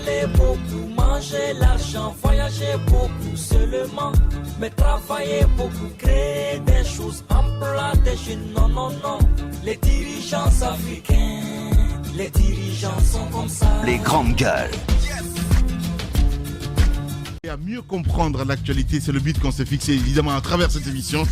parler beaucoup, manger l'argent, voyager beaucoup seulement, mais travailler beaucoup, créer des choses, emploi des jeunes, non, non, non. Les dirigeants africains, les dirigeants sont comme ça. Les grandes gueules. Et à mieux comprendre l'actualité, c'est le but qu'on s'est fixé évidemment à travers cette émission.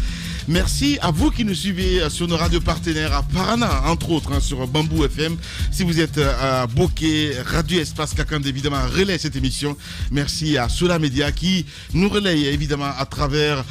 Merci à vous qui nous suivez sur nos radios partenaires à Parana, entre autres, sur Bamboo FM. Si vous êtes à Bokeh, Radio Espace Kakande, évidemment, relaie cette émission. Merci à Sola Media qui nous relaye évidemment à travers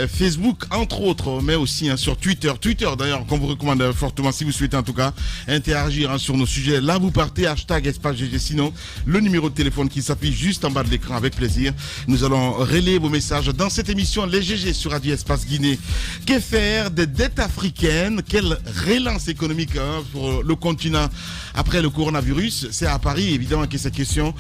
Facebook, entre autres, mais aussi sur Twitter. Twitter, d'ailleurs, qu'on vous recommande fortement si vous souhaitez en tout cas interagir sur nos sujets. Là, vous partez, hashtag Espace GG. Sinon, le numéro de téléphone qui s'affiche juste en bas de l'écran avec plaisir. Nous allons relayer vos messages dans cette émission Les GG sur Radio Espace Guinée. Que faire des dettes africaines? Quelle relance économique pour le continent après le coronavirus? C'est à Paris, évidemment, que ces questions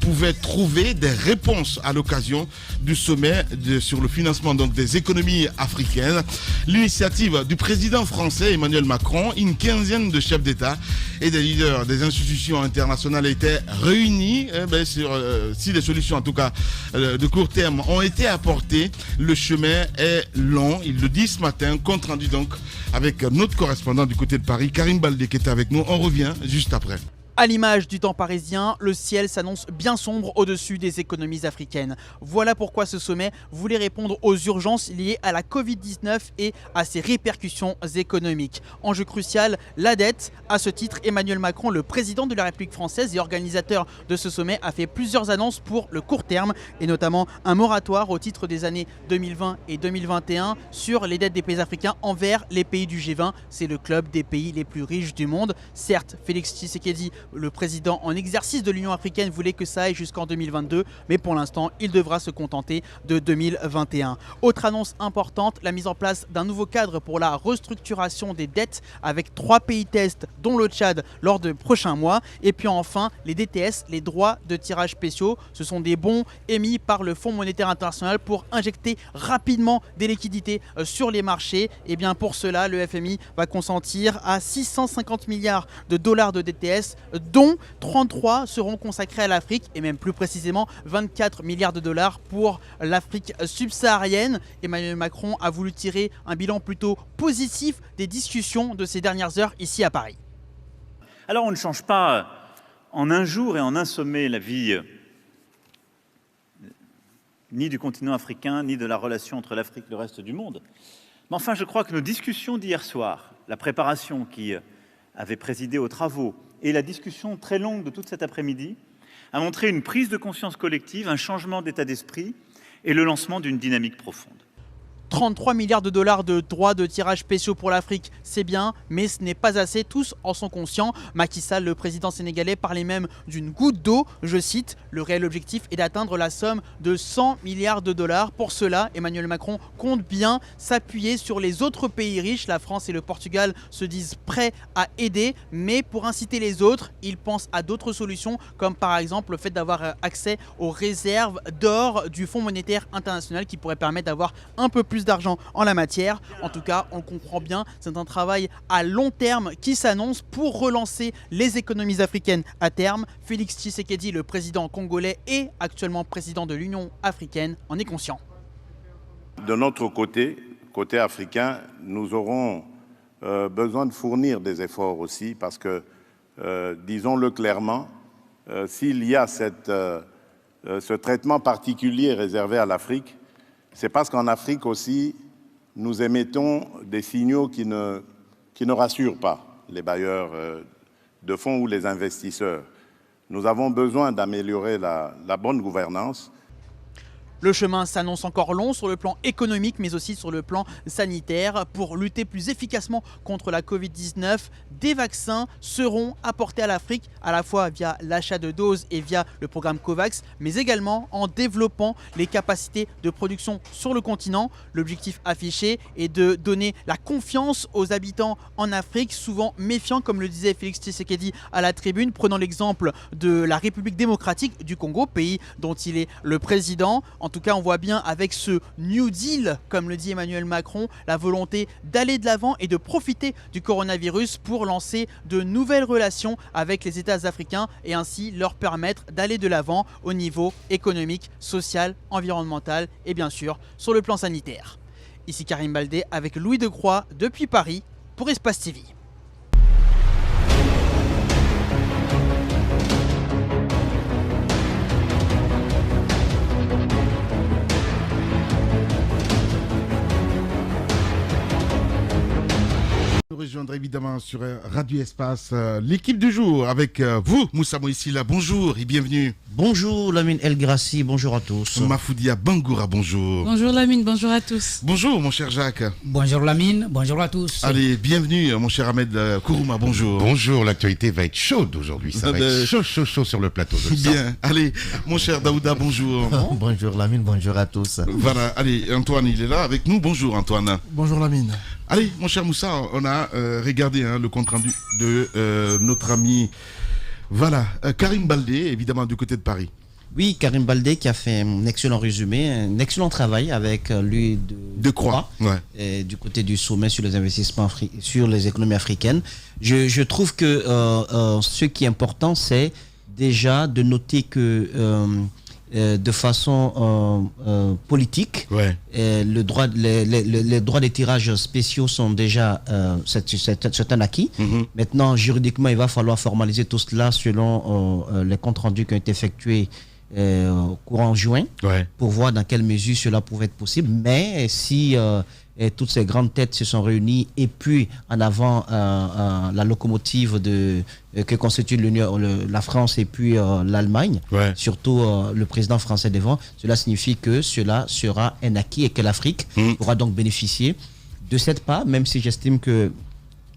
pouvaient trouver des réponses à l'occasion du sommet sur le financement donc, des économies africaines. L'initiative du président français Emmanuel Macron, une quinzaine de chefs d'État et des leaders des institutions internationales étaient réunis si les solutions, en tout cas de court terme, ont été apportées. Le chemin est long. Il le dit ce matin, compte rendu donc avec notre correspondant du côté de Paris, Karim Baldé, qui est avec nous. On revient juste après. À l'image du temps parisien, le ciel s'annonce bien sombre au-dessus des économies africaines. Voilà pourquoi ce sommet voulait répondre aux urgences liées à la Covid-19 et à ses répercussions économiques. Enjeu crucial, la dette. À ce titre, Emmanuel Macron, le président de la République française et organisateur de ce sommet, a fait plusieurs annonces pour le court terme et notamment un moratoire au titre des années 2020 et 2021 sur les dettes des pays africains envers les pays du G20. C'est le club des pays les plus riches du monde. Certes, Félix Tshisekedi, le président en exercice de l'Union africaine, voulait que ça aille jusqu'en 2022, mais pour l'instant, il devra se contenter de 2021. Autre annonce importante, la mise en place d'un nouveau cadre pour la restructuration des dettes avec 3 pays tests, dont le Tchad, lors des prochains mois. Et puis enfin, les DTS, les droits de tirage spéciaux. Ce sont des bons émis par le Fonds monétaire international pour injecter rapidement des liquidités sur les marchés. Et bien pour cela, le FMI va consentir à 650 milliards de dollars de DTS, dont 33 seront consacrés à l'Afrique et même plus précisément 24 milliards de dollars pour l'Afrique subsaharienne. Emmanuel Macron a voulu tirer un bilan plutôt positif des discussions de ces dernières heures ici à Paris. Alors on ne change pas en un jour et en un sommet la vie ni du continent africain, ni de la relation entre l'Afrique et le reste du monde. Mais enfin, je crois que nos discussions d'hier soir, la préparation qui avait présidé aux travaux et la discussion très longue de toute cet après-midi a montré une prise de conscience collective, un changement d'état d'esprit et le lancement d'une dynamique profonde. 33 milliards de dollars de droits de tirage spéciaux pour l'Afrique, c'est bien, mais ce n'est pas assez, tous en sont conscients. Macky Sall, le président sénégalais, parlait même d'une goutte d'eau. Je cite, le réel objectif est d'atteindre la somme de 100 milliards de dollars. Pour cela, Emmanuel Macron compte bien s'appuyer sur les autres pays riches. La France et le Portugal se disent prêts à aider, mais pour inciter les autres, il pense à d'autres solutions, comme par exemple le fait d'avoir accès aux réserves d'or du Fonds monétaire international qui pourrait permettre d'avoir un peu plus d'argent en la matière. En tout cas, on comprend bien, c'est un travail à long terme qui s'annonce pour relancer les économies africaines à terme. Félix Tshisekedi, le président congolais et actuellement président de l'Union africaine, en est conscient. De notre côté africain, nous aurons besoin de fournir des efforts aussi parce que, disons-le clairement, s'il y a ce traitement particulier réservé à l'Afrique, c'est parce qu'en Afrique aussi, nous émettons des signaux qui ne rassurent pas les bailleurs de fonds ou les investisseurs. Nous avons besoin d'améliorer la bonne gouvernance. Le chemin s'annonce encore long sur le plan économique, mais aussi sur le plan sanitaire. Pour lutter plus efficacement contre la Covid-19, des vaccins seront apportés à l'Afrique, à la fois via l'achat de doses et via le programme COVAX, mais également en développant les capacités de production sur le continent. L'objectif affiché est de donner la confiance aux habitants en Afrique, souvent méfiants, comme le disait Félix Tshisekedi à la tribune, prenant l'exemple de la République démocratique du Congo, pays dont il est le président. En tout cas, on voit bien avec ce New Deal, comme le dit Emmanuel Macron, la volonté d'aller de l'avant et de profiter du coronavirus pour lancer de nouvelles relations avec les États africains et ainsi leur permettre d'aller de l'avant au niveau économique, social, environnemental et bien sûr sur le plan sanitaire. Ici Karim Baldé avec Louis Decroix depuis Paris pour Espace TV. Nous rejoindre évidemment sur Radio Espace l'équipe du jour avec vous, Moussa Moïsila. Bonjour et bienvenue. Bonjour Lamine El Grassi, bonjour à tous. Mafoudia Bangoura, bonjour. Bonjour Lamine, bonjour à tous. Bonjour mon cher Jacques. Bonjour Lamine, bonjour à tous. Allez, bienvenue mon cher Ahmed Kourouma, bonjour. Bonjour, l'actualité va être chaude aujourd'hui, ça va être chaud sur le plateau. Je le sens. Bien, allez, mon cher Daouda, bonjour. Bonjour Lamine, bonjour à tous. Voilà, allez, Antoine il est là avec nous, bonjour Antoine. Bonjour Lamine. Allez, mon cher Moussa, on a regardé le compte rendu de notre ami, voilà, Karim Baldé, évidemment du côté de Paris. Oui, Karim Baldé qui a fait un excellent résumé, un excellent travail avec lui de Croix, ouais. Du côté du sommet sur les investissements sur les économies africaines. Je trouve que ce qui est important, c'est déjà de noter que de façon politique, ouais. Les droits des tirages spéciaux sont déjà c'est un acquis. Maintenant, juridiquement, il va falloir formaliser tout cela selon les comptes rendus qui ont été effectués courant juin, ouais. Pour voir dans quelle mesure cela pouvait être possible. Mais si toutes ces grandes têtes se sont réunies et puis en avant la locomotive que constitue la France et puis l'Allemagne, ouais. Surtout le président français devant, cela signifie que cela sera un acquis et que l'Afrique pourra donc bénéficier de cette part, même si j'estime que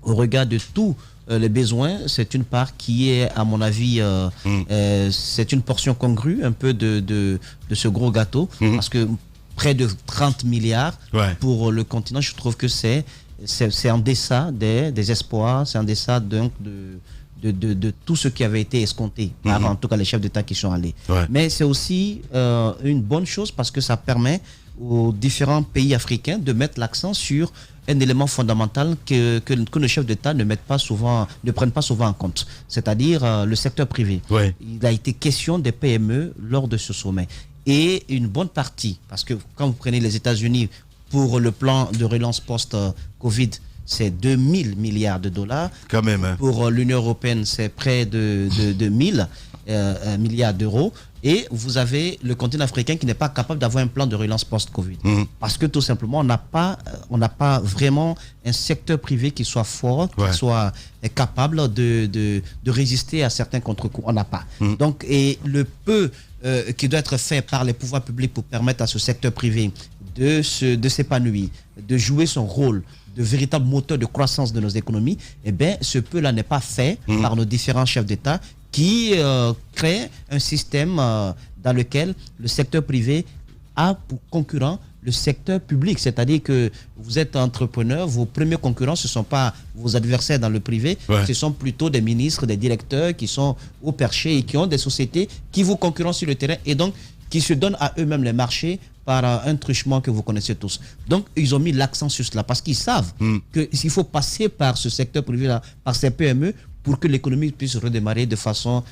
au regard de tout les besoins, c'est une part qui est, à mon avis, c'est une portion congrue un peu de ce gros gâteau, parce que près de 30 milliards ouais. Pour le continent, je trouve que c'est en deçà des espoirs, c'est en deçà donc de tout ce qui avait été escompté par en tout cas les chefs d'État qui sont allés. Ouais. Mais c'est aussi une bonne chose parce que ça permet aux différents pays africains de mettre l'accent sur un élément fondamental que nos chefs d'État ne prennent pas souvent en compte, c'est-à-dire le secteur privé. Ouais. Il a été question des PME lors de ce sommet. Et une bonne partie, parce que quand vous prenez les États-Unis pour le plan de relance post-Covid, c'est 2000 milliards de dollars. Quand même. Hein. Pour l'Union européenne, c'est près de 1000 milliards d'euros. Et vous avez le continent africain qui n'est pas capable d'avoir un plan de relance post-Covid. Parce que tout simplement, on n'a pas vraiment un secteur privé qui soit fort, ouais. Qui soit capable de résister à certains contre-coups. On n'a pas. Donc, et le peu qui doit être fait par les pouvoirs publics pour permettre à ce secteur privé de s'épanouir, de jouer son rôle de véritable moteur de croissance de nos économies, eh bien, ce peu-là n'est pas fait par nos différents chefs d'État qui créent un système dans lequel le secteur privé a pour concurrent le secteur public. C'est-à-dire que vous êtes entrepreneur, vos premiers concurrents, ce ne sont pas vos adversaires dans le privé, ouais. Ce sont plutôt des ministres, des directeurs qui sont au perché et qui ont des sociétés qui vous concurrencent sur le terrain et donc qui se donnent à eux-mêmes les marchés par un truchement que vous connaissez tous. Donc, ils ont mis l'accent sur cela parce qu'ils savent qu'il faut passer par ce secteur privé-là, par ces PME, pour que l'économie puisse redémarrer de façon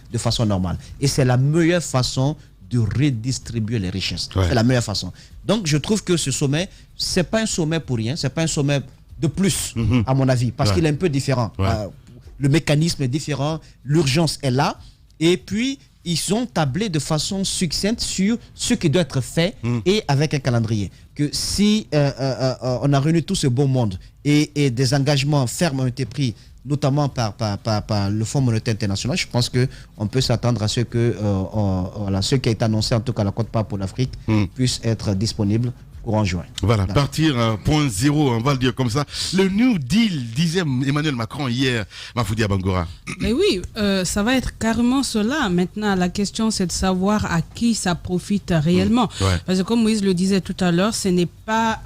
normale. Et c'est la meilleure façon de redistribuer les richesses. Ouais. C'est la meilleure façon. Donc, je trouve que ce sommet, c'est pas un sommet pour rien, c'est pas un sommet de plus, à mon avis, parce qu'il est un peu différent. Ouais. Le mécanisme est différent, l'urgence est là, et puis ils ont tablé de façon succincte sur ce qui doit être fait et avec un calendrier. Que si on a réuni tout ce beau monde et des engagements fermes ont été pris, notamment par le Fonds monétaire international, je pense qu'on peut s'attendre à ce que ce qui est annoncé, en tout cas la Côte-part pour l'Afrique, puisse être disponible courant juin. Voilà, partir point zéro, on va le dire comme ça. Le New Deal, disait Emmanuel Macron hier, Mafoudia Bangora. Mais oui, ça va être carrément cela. Maintenant, la question, c'est de savoir à qui ça profite réellement. Parce que comme Moïse le disait tout à l'heure, c'est pas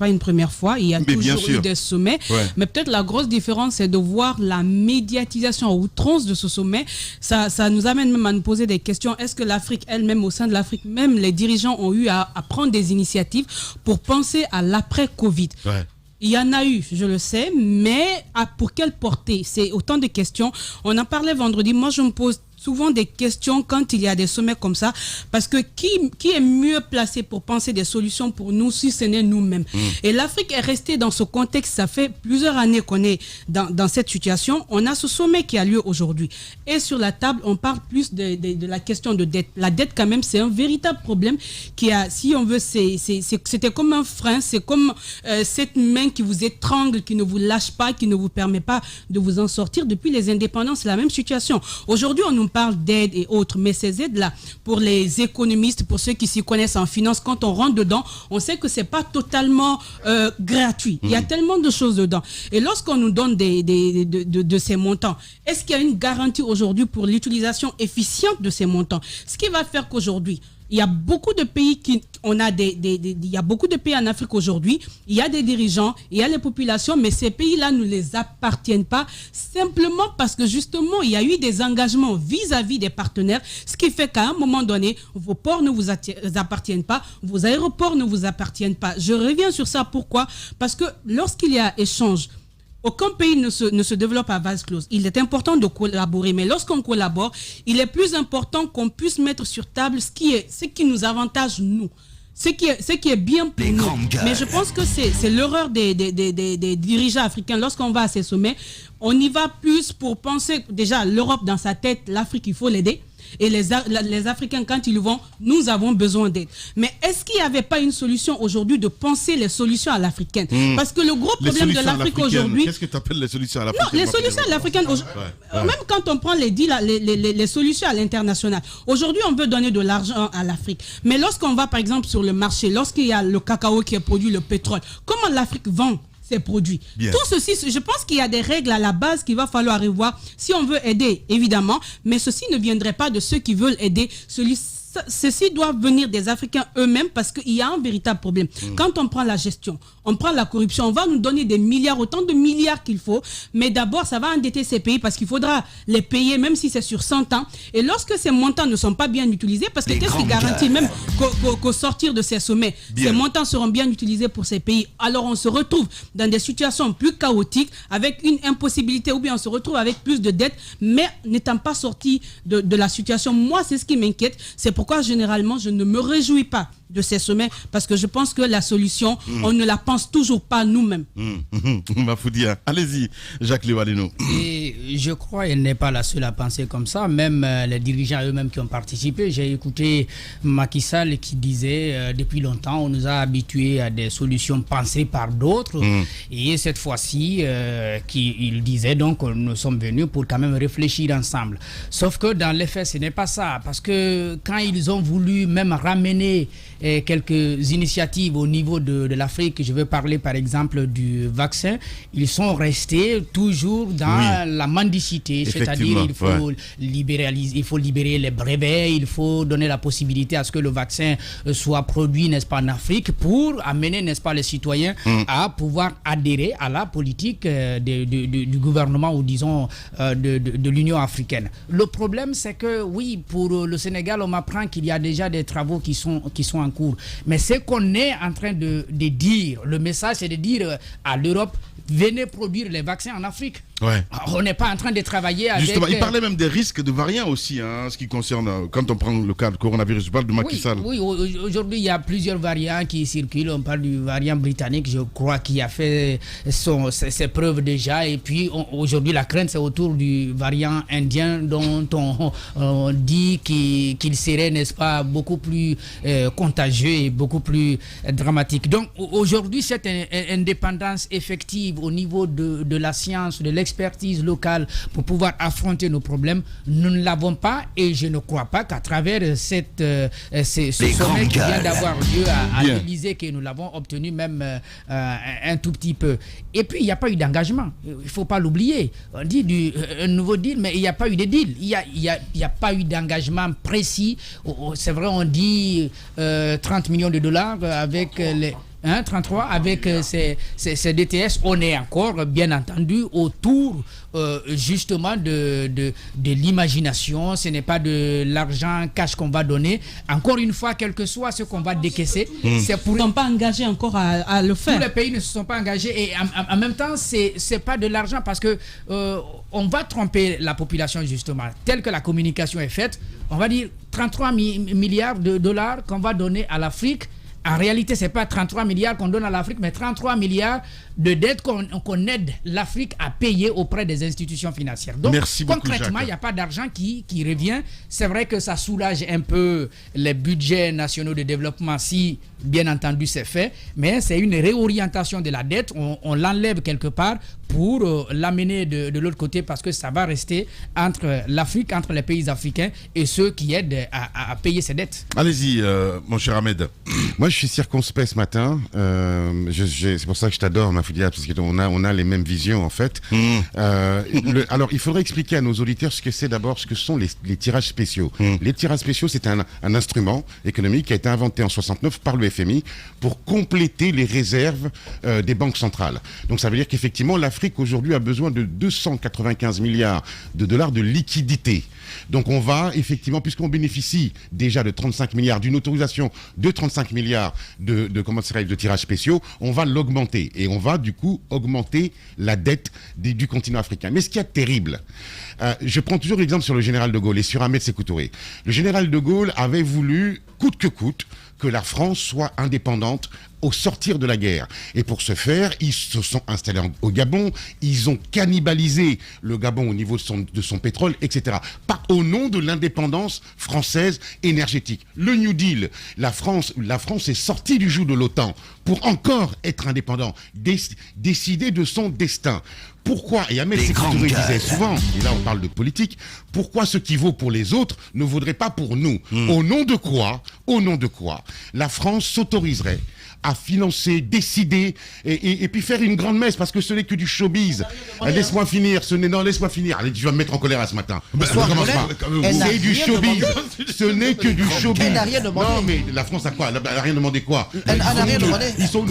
une première fois. Il y a toujours eu des sommets. Mais peut-être la grosse différence, c'est de voir la médiatisation à outrance de ce sommet. Ça nous amène même à nous poser des questions. Est-ce que l'Afrique elle-même, au sein de l'Afrique, même les dirigeants ont eu à prendre des initiatives pour penser à l'après-Covid? Il y en a eu, je le sais, mais pour quelle portée? C'est autant de questions. On en parlait vendredi. Moi, je me pose souvent des questions quand il y a des sommets comme ça, parce que qui est mieux placé pour penser des solutions pour nous si ce n'est nous-mêmes? Et l'Afrique est restée dans ce contexte. Ça fait plusieurs années qu'on est dans cette situation. On a ce sommet qui a lieu aujourd'hui. Et sur la table, on parle plus de la question de dette. La dette, quand même, c'est un véritable problème qui a, si on veut, c'était comme un frein, c'est comme cette main qui vous étrangle, qui ne vous lâche pas, qui ne vous permet pas de vous en sortir. Depuis les indépendances, c'est la même situation. Aujourd'hui, on nous parle d'aide et autres, mais ces aides-là, pour les économistes, pour ceux qui s'y connaissent en finance, quand on rentre dedans, on sait que c'est pas totalement gratuit. Il y a tellement de choses dedans. Et lorsqu'on nous donne de ces montants, est-ce qu'il y a une garantie aujourd'hui pour l'utilisation efficiente de ces montants? Ce qui va faire qu'aujourd'hui, il y a beaucoup de pays il y a beaucoup de pays en Afrique aujourd'hui. Il y a des dirigeants, il y a les populations, mais ces pays-là ne les appartiennent pas, simplement parce que justement, il y a eu des engagements vis-à-vis des partenaires, ce qui fait qu'à un moment donné, vos ports ne vous appartiennent pas, vos aéroports ne vous appartiennent pas. Je reviens sur ça. Pourquoi? Parce que lorsqu'il y a échange, aucun pays ne se développe à vase clos. Il est important de collaborer, mais lorsqu'on collabore, il est plus important qu'on puisse mettre sur table ce qui nous avantage, nous. Ce qui est bien pour nous. Mais je pense que c'est l'erreur des dirigeants africains. Lorsqu'on va à ces sommets, on y va plus pour penser, déjà, l'Europe dans sa tête, l'Afrique, il faut l'aider. Et les Africains, quand ils vont, nous avons besoin d'aide. Mais est-ce qu'il n'y avait pas une solution aujourd'hui de penser les solutions à l'africaine? Parce que le gros problème de l'Afrique aujourd'hui... Qu'est-ce que tu appelles les solutions à l'africaine? Non, les solutions à l'africaine, même quand on prend les solutions à l'international, aujourd'hui on veut donner de l'argent à l'Afrique. Mais lorsqu'on va par exemple sur le marché, lorsqu'il y a le cacao qui est produit, le pétrole, comment l'Afrique vend ces produits? Tout ceci, je pense qu'il y a des règles à la base qu'il va falloir revoir si on veut aider, évidemment, mais ceci ne viendrait pas de ceux qui veulent aider. Ceci doit venir des Africains eux-mêmes, parce qu'il y a un véritable problème. Quand on prend la gestion, on prend la corruption, on va nous donner des milliards, autant de milliards qu'il faut, mais d'abord ça va endetter ces pays parce qu'il faudra les payer même si c'est sur 100 ans. Et lorsque ces montants ne sont pas bien utilisés, parce que qu'est-ce qui garantit même qu'au sortir de ces sommets, ces montants seront bien utilisés pour ces pays? Alors on se retrouve dans des situations plus chaotiques, avec une impossibilité, ou bien on se retrouve avec plus de dettes, mais n'étant pas sorti de la situation. Moi, c'est ce qui m'inquiète. C'est pourquoi généralement je ne me réjouis pas de ces sommets, parce que je pense que la solution, on ne la pense toujours pas nous-mêmes. Mafoudia, allez-y, Jacques Lévaleno. Et je crois qu'elle n'est pas la seule à penser comme ça, même les dirigeants eux-mêmes qui ont participé. J'ai écouté Macky Sall qui disait depuis longtemps, on nous a habitués à des solutions pensées par d'autres, et cette fois-ci, il disait donc nous sommes venus pour quand même réfléchir ensemble. Sauf que dans les faits, ce n'est pas ça, parce que quand ils ont voulu même ramener quelques initiatives au niveau de l'Afrique, je veux parler par exemple du vaccin, ils sont restés toujours dans la mendicité, c'est-à-dire il faut libérer les brevets, il faut donner la possibilité à ce que le vaccin soit produit, n'est-ce pas, en Afrique, pour amener, n'est-ce pas, les citoyens à pouvoir adhérer à la politique du gouvernement, ou disons de l'Union africaine. Le problème, c'est que oui, pour le Sénégal, on m'apprend qu'il y a déjà des travaux qui sont en cours. Mais ce qu'on est en train de dire, le message, c'est de dire à l'Europe, venez produire les vaccins en Afrique. On n'est pas en train de travailler avec... Justement, il parlait même des risques de variants aussi, ce qui concerne, quand on prend le cas du coronavirus, je parle de Macky Sall. Oui, aujourd'hui, il y a plusieurs variants qui circulent. On parle du variant britannique, je crois, qui a fait ses preuves déjà. Et puis, aujourd'hui, la crainte, c'est autour du variant indien, dont on dit qu'il serait, n'est-ce pas, beaucoup plus contagieux et beaucoup plus dramatique. Donc, aujourd'hui, cette indépendance effective au niveau de la science, de l'expertise, l'expertise locale pour pouvoir affronter nos problèmes, nous ne l'avons pas, et je ne crois pas qu'à travers ce sommet qui vient d'avoir lieu à l'Élysée, que nous l'avons obtenu même un tout petit peu. Et puis, il n'y a pas eu d'engagement. Il ne faut pas l'oublier. On dit un nouveau deal, mais il n'y a pas eu de deal. Il n'y a pas eu d'engagement précis. C'est vrai, on dit 30 millions de dollars avec les... 33 avec ces DTS, on est encore bien entendu autour justement de l'imagination. Ce n'est pas de l'argent cash qu'on va donner. Encore une fois, quel que soit ce qu'on va décaisser, c'est pour... Ils ne sont pas engagés encore à le faire. Tous les pays ne se sont pas engagés, et en même temps, c'est pas de l'argent, parce que on va tromper la population justement. Telle que la communication est faite, on va dire 33 milliards de dollars qu'on va donner à l'Afrique. En réalité, ce n'est pas 33 milliards qu'on donne à l'Afrique, mais 33 milliards de dettes qu'on aide l'Afrique à payer auprès des institutions financières. Donc, concrètement, il n'y a pas d'argent qui revient. C'est vrai que ça soulage un peu les budgets nationaux de développement si, bien entendu, c'est fait, mais c'est une réorientation de la dette. On l'enlève quelque part pour l'amener de l'autre côté, parce que ça va rester entre l'Afrique, entre les pays africains et ceux qui aident à payer ces dettes. Allez-y, mon cher Ahmed. Moi, je suis circonspect ce matin. C'est pour ça que je t'adore, ma filiale, parce qu'on a les mêmes visions, en fait. Alors, il faudrait expliquer à nos auditeurs ce que sont les tirages spéciaux. Les tirages spéciaux, c'est un instrument économique qui a été inventé en 69 par le FMI pour compléter les réserves des banques centrales. Donc, ça veut dire qu'effectivement, l'Afrique, aujourd'hui, a besoin de 295 milliards de dollars de liquidités. Donc on va effectivement, puisqu'on bénéficie déjà de 35 milliards, d'une autorisation de 35 milliards de tirages spéciaux, on va l'augmenter. Et on va du coup augmenter la dette du continent africain. Mais ce qui est terrible, je prends toujours l'exemple sur le général de Gaulle et sur Ahmed Sékou Touré. Le général de Gaulle avait voulu, coûte que coûte, que la France soit indépendante au sortir de la guerre. Et pour ce faire, ils se sont installés au Gabon, ils ont cannibalisé le Gabon au niveau de son pétrole, etc. Pas au nom de l'indépendance française énergétique. Le New Deal, la France est sortie du joug de l'OTAN pour encore être indépendant, décider de son destin. Pourquoi, et Ahmed Sékou Touré disait souvent, et là on parle de politique, pourquoi ce qui vaut pour les autres ne vaudrait pas pour nous? Au nom de quoi la France s'autoriserait à financer, décider et puis faire une grande messe, parce que ce n'est que du showbiz. Laisse-moi finir. Laisse-moi finir. Allez, tu vas me mettre en colère ce matin. C'est du showbiz. Ce n'est que du showbiz. Elle n'a rien demandé. Non, mais la France a quoi? Elle n'a rien demandé quoi? Elle n'a rien demandé. Ils sont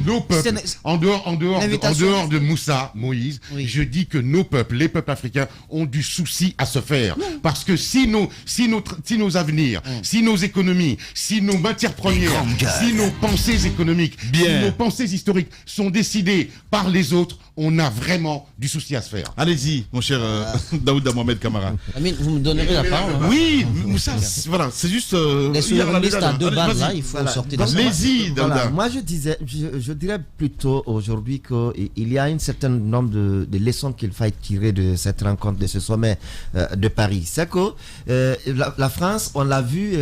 nos peuples. En dehors de Moussa, Moïse, oui. Je dis que nos peuples, les peuples africains, ont du souci à se faire. Parce que si nos avenirs, si nos économies, si nos matières premières, si nos pensées économiques, si nos pensées historiques sont décidées par les autres, on a vraiment du souci à se faire. Allez-y, mon cher Daouda Mohamed Kamara. Amine, vous me donnerez la parole. Oui, Moussa, voilà, c'est juste... les souverainistes à deux bases, là, il faut sortir de ça. Allez-y, Daouda. Voilà, moi, je dirais plutôt aujourd'hui qu'il y a un certain nombre de leçons qu'il faille tirer de cette rencontre, de ce sommet de Paris. C'est que la France, on l'a vu...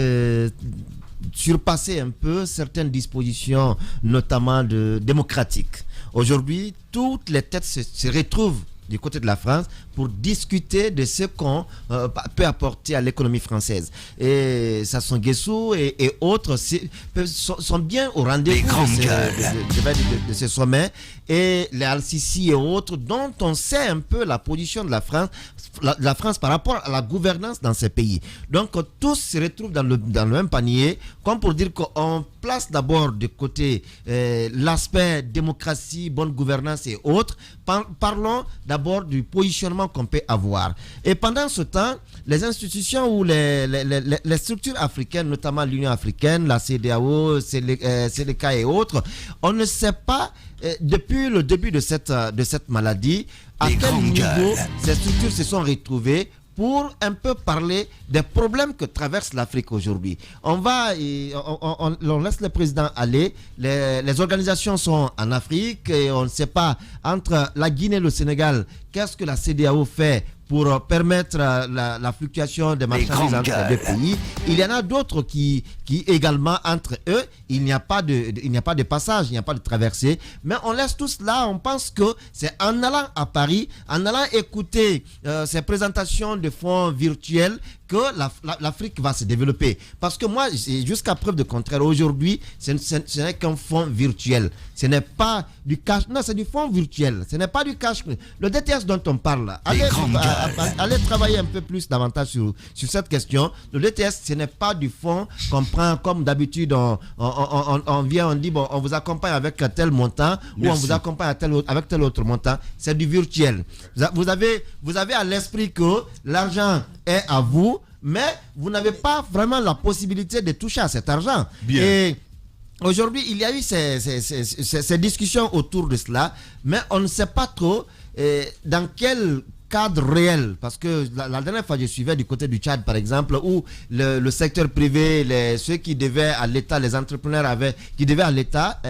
surpasser un peu certaines dispositions, notamment démocratiques. Aujourd'hui, toutes les têtes se retrouvent du côté de la France pour discuter de ce qu'on peut apporter à l'économie française. Et Sassou Nguesso et autres sont bien au rendez-vous de ce sommet. Et les Al-Sisi et autres, dont on sait un peu la position de la France par rapport à la gouvernance dans ces pays. Donc tous se retrouvent dans le même panier, comme pour dire qu'on place d'abord de côté l'aspect démocratie, bonne gouvernance et autres. Parlons d'abord du positionnement qu'on peut avoir. Et pendant ce temps, les institutions ou les structures africaines, notamment l'Union africaine, la CEDEAO, CDK et autres, on ne sait pas depuis le début de cette maladie à quel niveau ces structures se sont retrouvées pour un peu parler des problèmes que traverse l'Afrique aujourd'hui. On laisse le président aller. Les organisations sont en Afrique et on ne sait pas, entre la Guinée et le Sénégal, qu'est-ce que la CEDEAO fait pour permettre la fluctuation des marchandises entre les deux pays. Il y en a d'autres qui également, entre eux, il n'y a pas de passage, il n'y a pas de traversée. Mais on laisse tout cela, on pense que c'est en allant à Paris, en allant écouter ces présentations de fonds virtuels que l'Afrique va se développer. Parce que moi, jusqu'à preuve de contraire, aujourd'hui, ce n'est qu'un fonds virtuel. Ce n'est pas du cash. Non, c'est du fonds virtuel. Ce n'est pas du cash. Le DTS dont on parle, allez travailler un peu plus davantage sur cette question. Le DTS, ce n'est pas du fonds qu'on prend comme d'habitude. On vient, on dit, bon, on vous accompagne avec tel montant. Merci. Ou on vous accompagne avec tel autre montant. C'est du virtuel. Vous avez à l'esprit que l'argent est à vous, mais vous n'avez pas vraiment la possibilité de toucher à cet argent. Bien. Et aujourd'hui, il y a eu ces discussions autour de cela, mais on ne sait pas trop dans quel cadre réel, parce que la dernière fois je suivais du côté du Tchad par exemple, où le secteur privé, ceux qui devaient à l'État, les entrepreneurs qui devaient à l'État,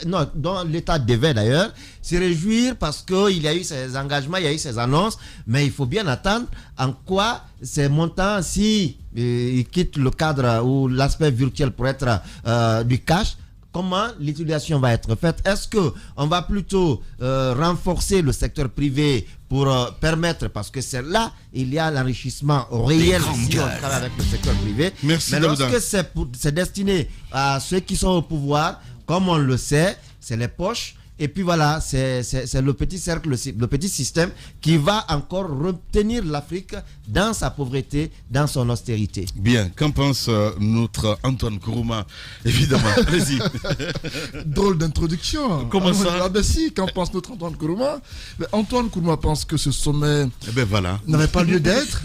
dont l'État devait d'ailleurs, se réjouir parce qu'il y a eu ces engagements, il y a eu ces annonces, mais il faut bien attendre en quoi ces montants, si ils quittent le cadre ou l'aspect virtuel pour être du cash, comment l'utilisation va être faite? Est-ce qu'on va plutôt renforcer le secteur privé pour permettre, parce que c'est là, il y a l'enrichissement réel si on travaille avec le secteur privé. Merci. Mais lorsque c'est destiné à ceux qui sont au pouvoir, comme on le sait, c'est les poches. Et puis voilà, c'est le petit cercle, le petit système qui va encore retenir l'Afrique dans sa pauvreté, dans son austérité. Bien, qu'en pense notre Antoine Kourouma? Évidemment, allez-y. Drôle d'introduction. Comment ça? Ah ben si, qu'en pense notre Antoine Kourouma? Antoine Kourouma pense que ce sommet n'avait pas lieu d'être.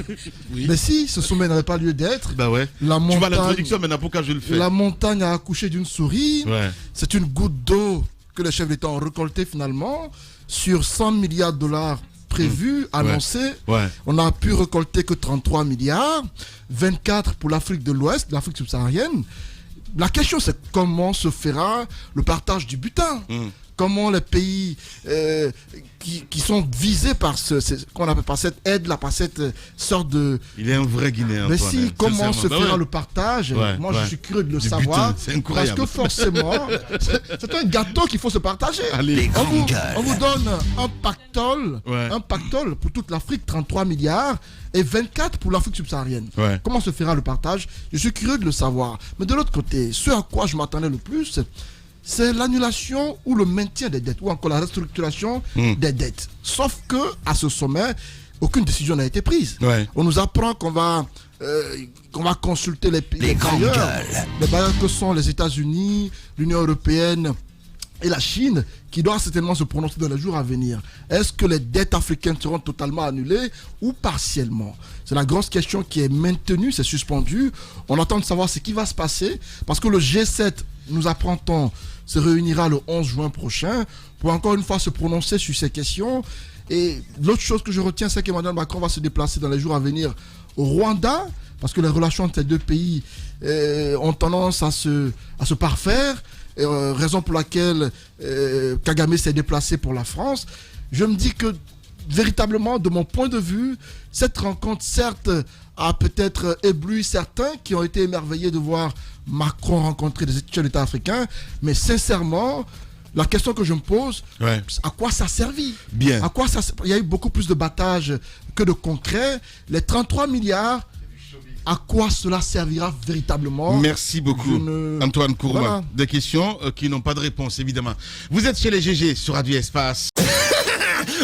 Oui. Mais si, ce sommet n'avait pas lieu d'être. Bah ouais. Tu vois l'introduction, maintenant pourquoi je le fais? La montagne a accouché d'une souris. Ouais. C'est une goutte d'eau que les chefs d'État ont récolté finalement sur 100 milliards de dollars prévus, annoncés. Ouais. On n'a pu récolter que 33 milliards, 24 pour l'Afrique de l'Ouest, l'Afrique subsaharienne. La question, c'est comment se fera le partage du butin. Comment les pays qui sont visés par qu'on appelle par cette aide-là, par cette sorte de... Il est un vrai Guinéen. Mais si, comment se fera le partage? Moi, je suis curieux de le savoir. C'est incroyable. Parce que forcément, c'est un gâteau qu'il faut se partager. Allez, on vous donne un pactole pour toute l'Afrique, 33 milliards, et 24 pour l'Afrique subsaharienne. Comment se fera le partage? Je suis curieux de le savoir. Mais de l'autre côté, ce à quoi je m'attendais le plus, c'est l'annulation ou le maintien des dettes, ou encore la restructuration des dettes. Sauf que à ce sommet, aucune décision n'a été prise. On nous apprend qu'on va consulter les bailleurs que sont les États-Unis, l'Union européenne et la Chine, qui doivent certainement se prononcer dans les jours à venir. Est-ce que les dettes africaines seront totalement annulées ou partiellement? C'est la grosse question qui est maintenue, c'est suspendu. On attend de savoir ce qui va se passer, parce que le G7, nous apprend-on, se réunira le 11 juin prochain pour encore une fois se prononcer sur ces questions. Et l'autre chose que je retiens, c'est qu'Emmanuel Macron va se déplacer dans les jours à venir au Rwanda, parce que les relations entre ces deux pays ont tendance à se parfaire. Raison pour laquelle Kagame s'est déplacé pour la France. Je me dis que véritablement, de mon point de vue, cette rencontre, certes, a peut-être ébloui certains qui ont été émerveillés de voir Macron rencontrer des chefs d'État africains, mais sincèrement, la question que je me pose, à quoi ça a servi? Bien. Il y a eu beaucoup plus de battage que de concret. Les 33 milliards, à quoi cela servira véritablement? Merci beaucoup, Antoine Kourouma. Voilà. Des questions qui n'ont pas de réponse, évidemment. Vous êtes chez les GG sur Radio Espace.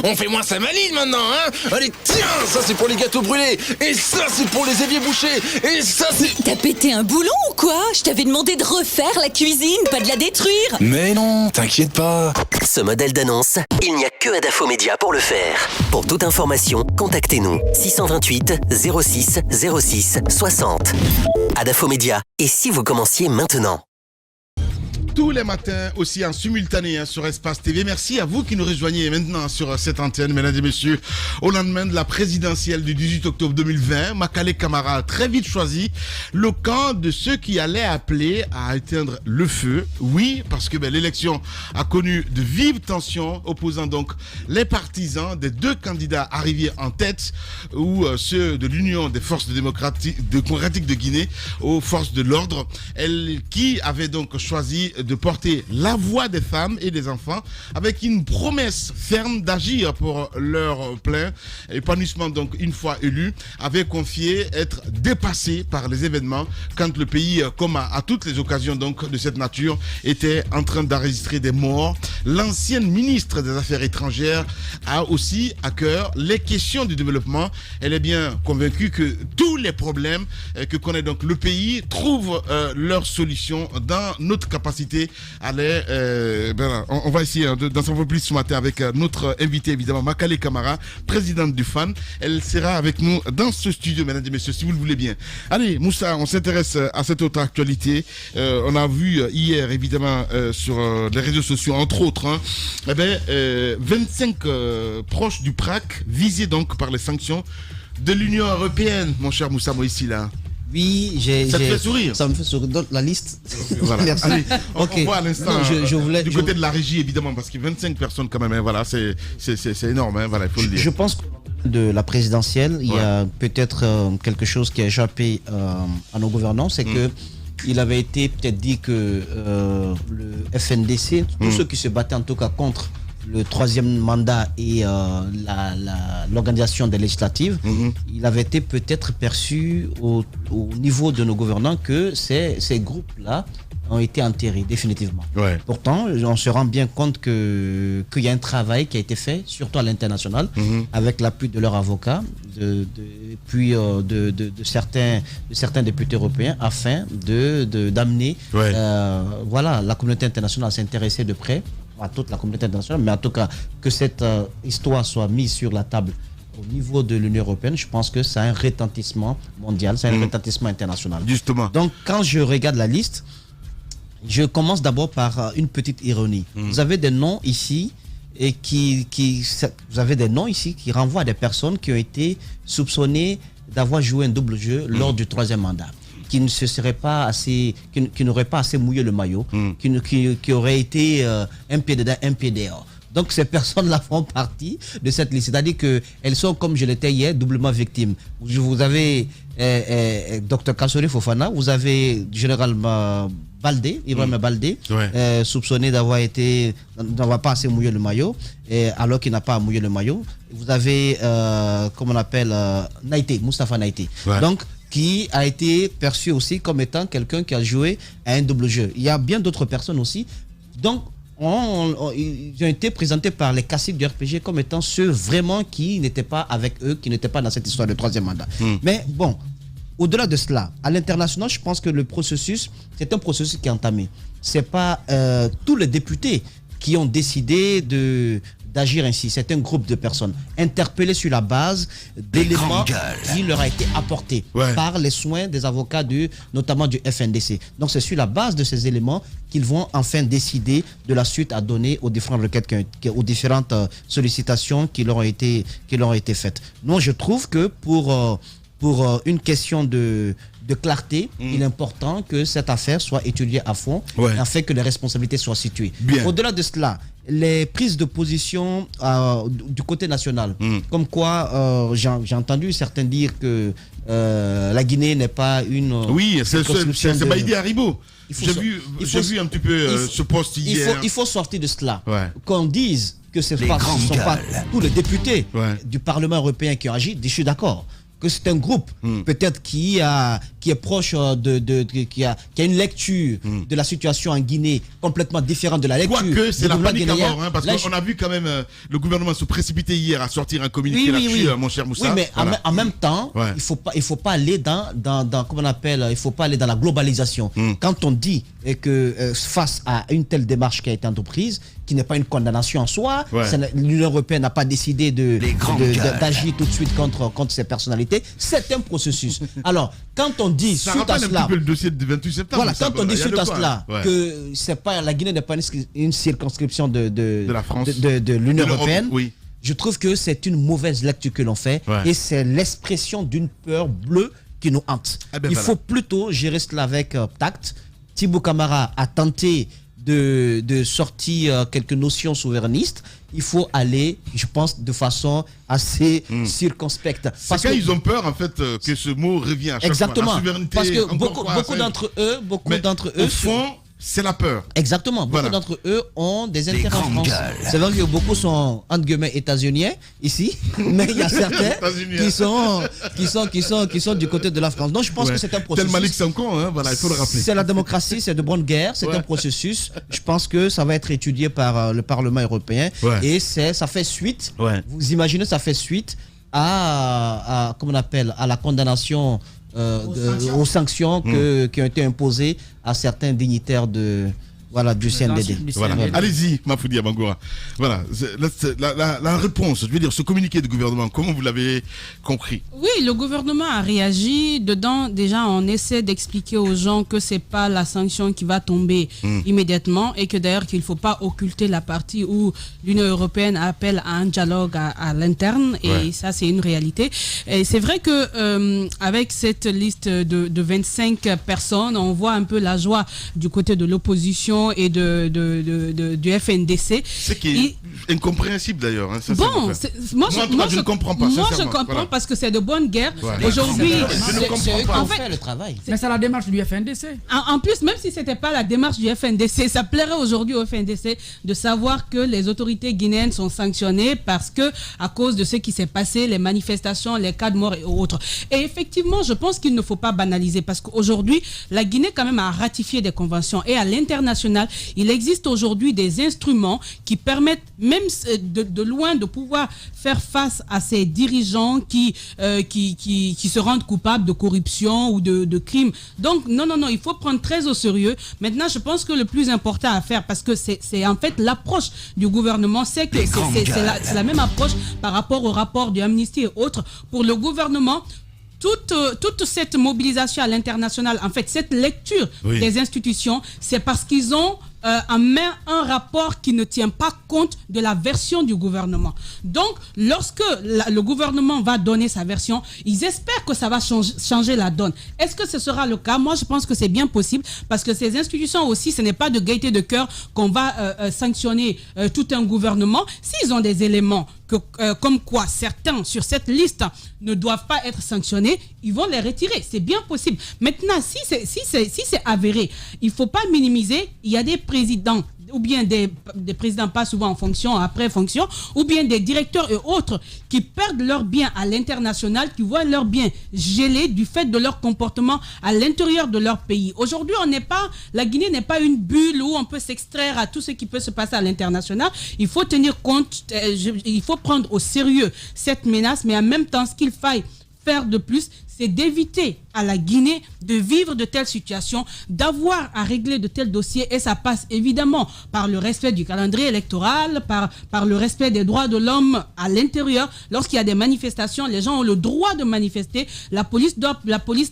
On fait moins sa maline maintenant, hein? Allez, tiens, ça c'est pour les gâteaux brûlés. Et ça c'est pour les éviers bouchés. Et ça c'est... T'as pété un boulon ou quoi? Je t'avais demandé de refaire la cuisine, pas de la détruire. Mais non, t'inquiète pas. Ce modèle d'annonce, il n'y a que Adafo Média pour le faire. Pour toute information, contactez-nous 628 06 06 60. Adafo Média. Et si vous commenciez maintenant? tous les matins aussi en simultané sur Espace TV. Merci à vous qui nous rejoignez maintenant sur cette antenne, mesdames et messieurs. Au lendemain de la présidentielle du 18 octobre 2020, Makale Camara a très vite choisi le camp de ceux qui allaient appeler à éteindre le feu. Oui, parce que l'élection a connu de vives tensions opposant donc les partisans des deux candidats arrivés en tête, ou ceux de l'Union des forces démocratiques de Guinée aux forces de l'ordre, qui avaient donc choisi de porter la voix des femmes et des enfants avec une promesse ferme d'agir pour leur plein épanouissement. Donc une fois élu, avait confié être dépassé par les événements quand le pays, comme à toutes les occasions donc de cette nature, était en train d'enregistrer des morts. L'ancienne ministre des Affaires étrangères a aussi à cœur les questions du développement. Elle est bien convaincue que tous les problèmes que connaît donc le pays trouvent leur solution dans notre capacité à les... on va essayer d'en savoir plus ce matin avec notre invité évidemment, Makale Camara, présidente du FAN. Elle sera avec nous dans ce studio, mesdames et messieurs, si vous le voulez bien. Allez, Moussa, on s'intéresse à cette autre actualité. On a vu hier évidemment sur les réseaux sociaux, entre autres, 25 proches du PRAC visés donc par les sanctions de l'Union européenne, mon cher Moussa Moïsi là. Oui, ça te fait sourire. Ça me fait sourire. Donc, la liste. Voilà. Merci. Allez, on voit à l'instant du côté de la régie évidemment, parce que 25 personnes quand même, hein, voilà, c'est énorme, hein, voilà, il faut le dire. Je pense que de la présidentielle, il y a peut-être quelque chose qui a échappé à nos gouvernants, c'est que il avait été peut-être dit que le FNDC, tous ceux qui se battaient en tout cas contre le troisième mandat et l'organisation des législatives, il avait été peut-être perçu au niveau de nos gouvernants que ces groupes-là ont été enterrés définitivement. Ouais. Pourtant, on se rend bien compte qu'il y a un travail qui a été fait, surtout à l'international, avec l'appui de leurs avocats, puis de certains députés européens, afin d'amener la communauté internationale à s'intéresser de près à toute la communauté internationale, mais en tout cas que cette histoire soit mise sur la table au niveau de l'Union européenne. Je pense que c'est un retentissement mondial, c'est un retentissement international. Justement. Donc quand je regarde la liste, je commence d'abord par une petite ironie. Vous avez des noms ici et qui renvoient à des personnes qui ont été soupçonnées d'avoir joué un double jeu lors du troisième mandat, qui ne se serait pas assez, qui n'aurait pas assez mouillé le maillot, qui aurait été un pied dedans, un pied dehors. Donc ces personnes-là font partie de cette liste. C'est-à-dire qu'elles sont, comme je l'étais hier, doublement victimes. Vous avez Dr Kassori Fofana, vous avez général Baldé, Ibrahim Baldé, soupçonné d'avoir pas assez mouillé le maillot, alors qu'il n'a pas à mouiller le maillot. Vous avez, comment on appelle, Moustapha Naïté. Donc, qui a été perçu aussi comme étant quelqu'un qui a joué à un double jeu. Il y a bien d'autres personnes aussi. Donc, ils ont été présentés par les caciques du RPG comme étant ceux vraiment qui n'étaient pas avec eux, qui n'étaient pas dans cette histoire de troisième mandat. Mais bon, au-delà de cela, à l'international, je pense que le processus, c'est un processus qui est entamé. Ce n'est pas tous les députés qui ont décidé d'agir ainsi. C'est un groupe de personnes interpellées sur la base d'éléments qui leur a été apportés par les soins des avocats notamment du FNDC. Donc c'est sur la base de ces éléments qu'ils vont enfin décider de la suite à donner aux différentes requêtes, aux différentes sollicitations qui leur ont été faites. Non, je trouve que pour une question de clarté, il est important que cette affaire soit étudiée à fond, afin que les responsabilités soient situées. Au-delà de cela, les prises de position du côté national, comme quoi j'ai entendu certains dire que la Guinée n'est pas une... Oui, c'est Baïdi Haribo. J'ai vu un petit peu ce poste hier. Il faut sortir de cela. Qu'on dise que ce ne sont pas tous les députés du Parlement européen qui ont agi, je suis d'accord. Que c'est un groupe peut-être qui est proche qui a une lecture de la situation en Guinée complètement différente de la lecture. Quoique c'est la panique avant, parce qu'on a vu quand même le gouvernement se précipiter hier à sortir un communiqué là-dessus, mon cher Moussa. Oui, mais en même temps, il faut pas aller dans comment on appelle, il faut pas aller dans la globalisation. Quand on dit que face à une telle démarche qui a été entreprise, qui n'est pas une condamnation en soi, l'Union européenne n'a pas décidé d'agir tout de suite contre ces personnalités. réalité, c'est un processus. Alors, quand on dit ça suite à cela, un petit peu le dossier du 28 septembre. Voilà, quand on dit suite à cela que c'est pas la Guinée n'est pas une circonscription de la France, de l'Union européenne. Oui. Je trouve que c'est une mauvaise lecture que l'on fait et c'est l'expression d'une peur bleue qui nous hante. Il faut plutôt gérer cela avec tact. Thibaut Camara a tenté de sortir quelques notions souverainistes. Il faut aller, je pense, de façon assez circonspecte. Parce qu'ils ont peur, en fait, que ce mot revienne à chaque exactement, fois. La souveraineté, parce que beaucoup d'entre eux, au fond, c'est la peur. Exactement. Beaucoup d'entre eux ont des intérêts en France. C'est vrai que beaucoup sont, entre guillemets, états-uniens ici, mais il y a certains qui sont du côté de la France. Donc je pense que c'est un processus. Tel Malik Sanko, hein, voilà, il faut le rappeler. C'est la démocratie, c'est de bonne guerre, c'est un processus. Je pense que ça va être étudié par le Parlement européen et ça fait suite. Vous imaginez, ça fait suite à comment on appelle, à la condamnation aux sanctions qui ont été imposées à certains dignitaires du CNDD. Voilà. Allez-y, Mafoudi Abangoura. Voilà, la réponse, je veux dire, ce communiqué du gouvernement, comment vous l'avez compris? Oui, le gouvernement a réagi. Dedans, déjà, on essaie d'expliquer aux gens que c'est pas la sanction qui va tomber immédiatement et que d'ailleurs qu'il ne faut pas occulter la partie où l'Union européenne appelle à un dialogue à l'interne et ça, c'est une réalité. Et c'est vrai que avec cette liste de 25 personnes, on voit un peu la joie du côté de l'opposition et du FNDC. C'est qui est incompréhensible d'ailleurs. Hein, moi je ne comprends pas. Moi je comprends parce que c'est de bonne guerre. Aujourd'hui, c'est eux qui ont fait le travail. Mais c'est la démarche du FNDC. En plus, même si c'était pas la démarche du FNDC, ça plairait aujourd'hui au FNDC de savoir que les autorités guinéennes sont sanctionnées parce que à cause de ce qui s'est passé, les manifestations, les cas de mort et autres. Et effectivement, je pense qu'il ne faut pas banaliser parce qu'aujourd'hui, la Guinée quand même a ratifié des conventions et à l'international, il existe aujourd'hui des instruments qui permettent même de loin de pouvoir faire face à ces dirigeants qui se rendent coupables de corruption ou de crimes. Donc non, il faut prendre très au sérieux. Maintenant, je pense que le plus important à faire, parce que c'est en fait l'approche du gouvernement, c'est que c'est la même approche par rapport au rapport de Amnesty et autres. Pour le gouvernement, toute cette mobilisation à l'international, en fait, cette lecture des institutions, c'est parce qu'ils ont en main un rapport qui ne tient pas compte de la version du gouvernement. Donc, lorsque le gouvernement va donner sa version, ils espèrent que ça va changer la donne. Est-ce que ce sera le cas? Moi, je pense que c'est bien possible parce que ces institutions aussi, ce n'est pas de gaieté de cœur qu'on va sanctionner tout un gouvernement. S'ils ont des éléments comme quoi certains sur cette liste ne doivent pas être sanctionnés, ils vont les retirer. C'est bien possible. Maintenant, si c'est avéré, il ne faut pas minimiser. Il y a des présidents ou bien des présidents pas souvent en fonction, après fonction, ou bien des directeurs et autres qui perdent leurs biens à l'international, qui voient leurs biens gelés du fait de leur comportement à l'intérieur de leur pays. Aujourd'hui, la Guinée n'est pas une bulle où on peut s'extraire à tout ce qui peut se passer à l'international. Il faut tenir compte, il faut prendre au sérieux cette menace, mais en même temps, ce qu'il faille faire de plus, c'est d'éviter à la Guinée de vivre de telles situations, d'avoir à régler de tels dossiers, et ça passe évidemment par le respect du calendrier électoral, par le respect des droits de l'homme à l'intérieur. Lorsqu'il y a des manifestations, les gens ont le droit de manifester, la police,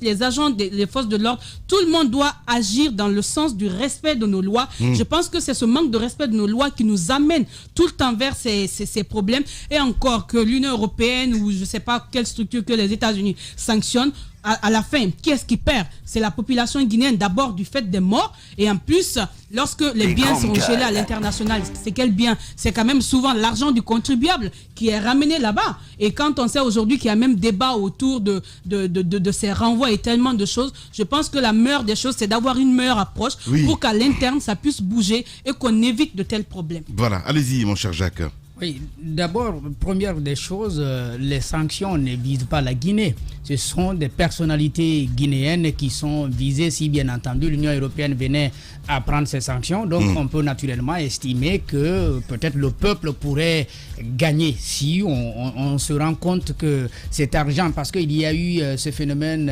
les agents, les forces de l'ordre, tout le monde doit agir dans le sens du respect de nos lois. Je pense que c'est ce manque de respect de nos lois qui nous amène tout le temps vers ces problèmes, et encore que l'Union européenne ou je ne sais pas quelle structure que les États-Unis sanctionnent, à la fin, qui est-ce qui perd? C'est la population guinéenne d'abord du fait des morts, et en plus, lorsque les biens sont gelés à l'international, c'est quel bien? C'est quand même souvent l'argent du contribuable qui est ramené là-bas. Et quand on sait aujourd'hui qu'il y a même débat autour de ces renvois et tellement de choses, je pense que la meilleure des choses, c'est d'avoir une meilleure approche pour qu'à l'interne, ça puisse bouger et qu'on évite de tels problèmes. Voilà, allez-y mon cher Jacques. Oui, d'abord, première des choses, les sanctions ne visent pas la Guinée. Ce sont des personnalités guinéennes qui sont visées si bien entendu l'Union européenne venait à prendre ces sanctions. Donc on peut naturellement estimer que peut-être le peuple pourrait gagner si on se rend compte que cet argent, parce qu'il y a eu ce phénomène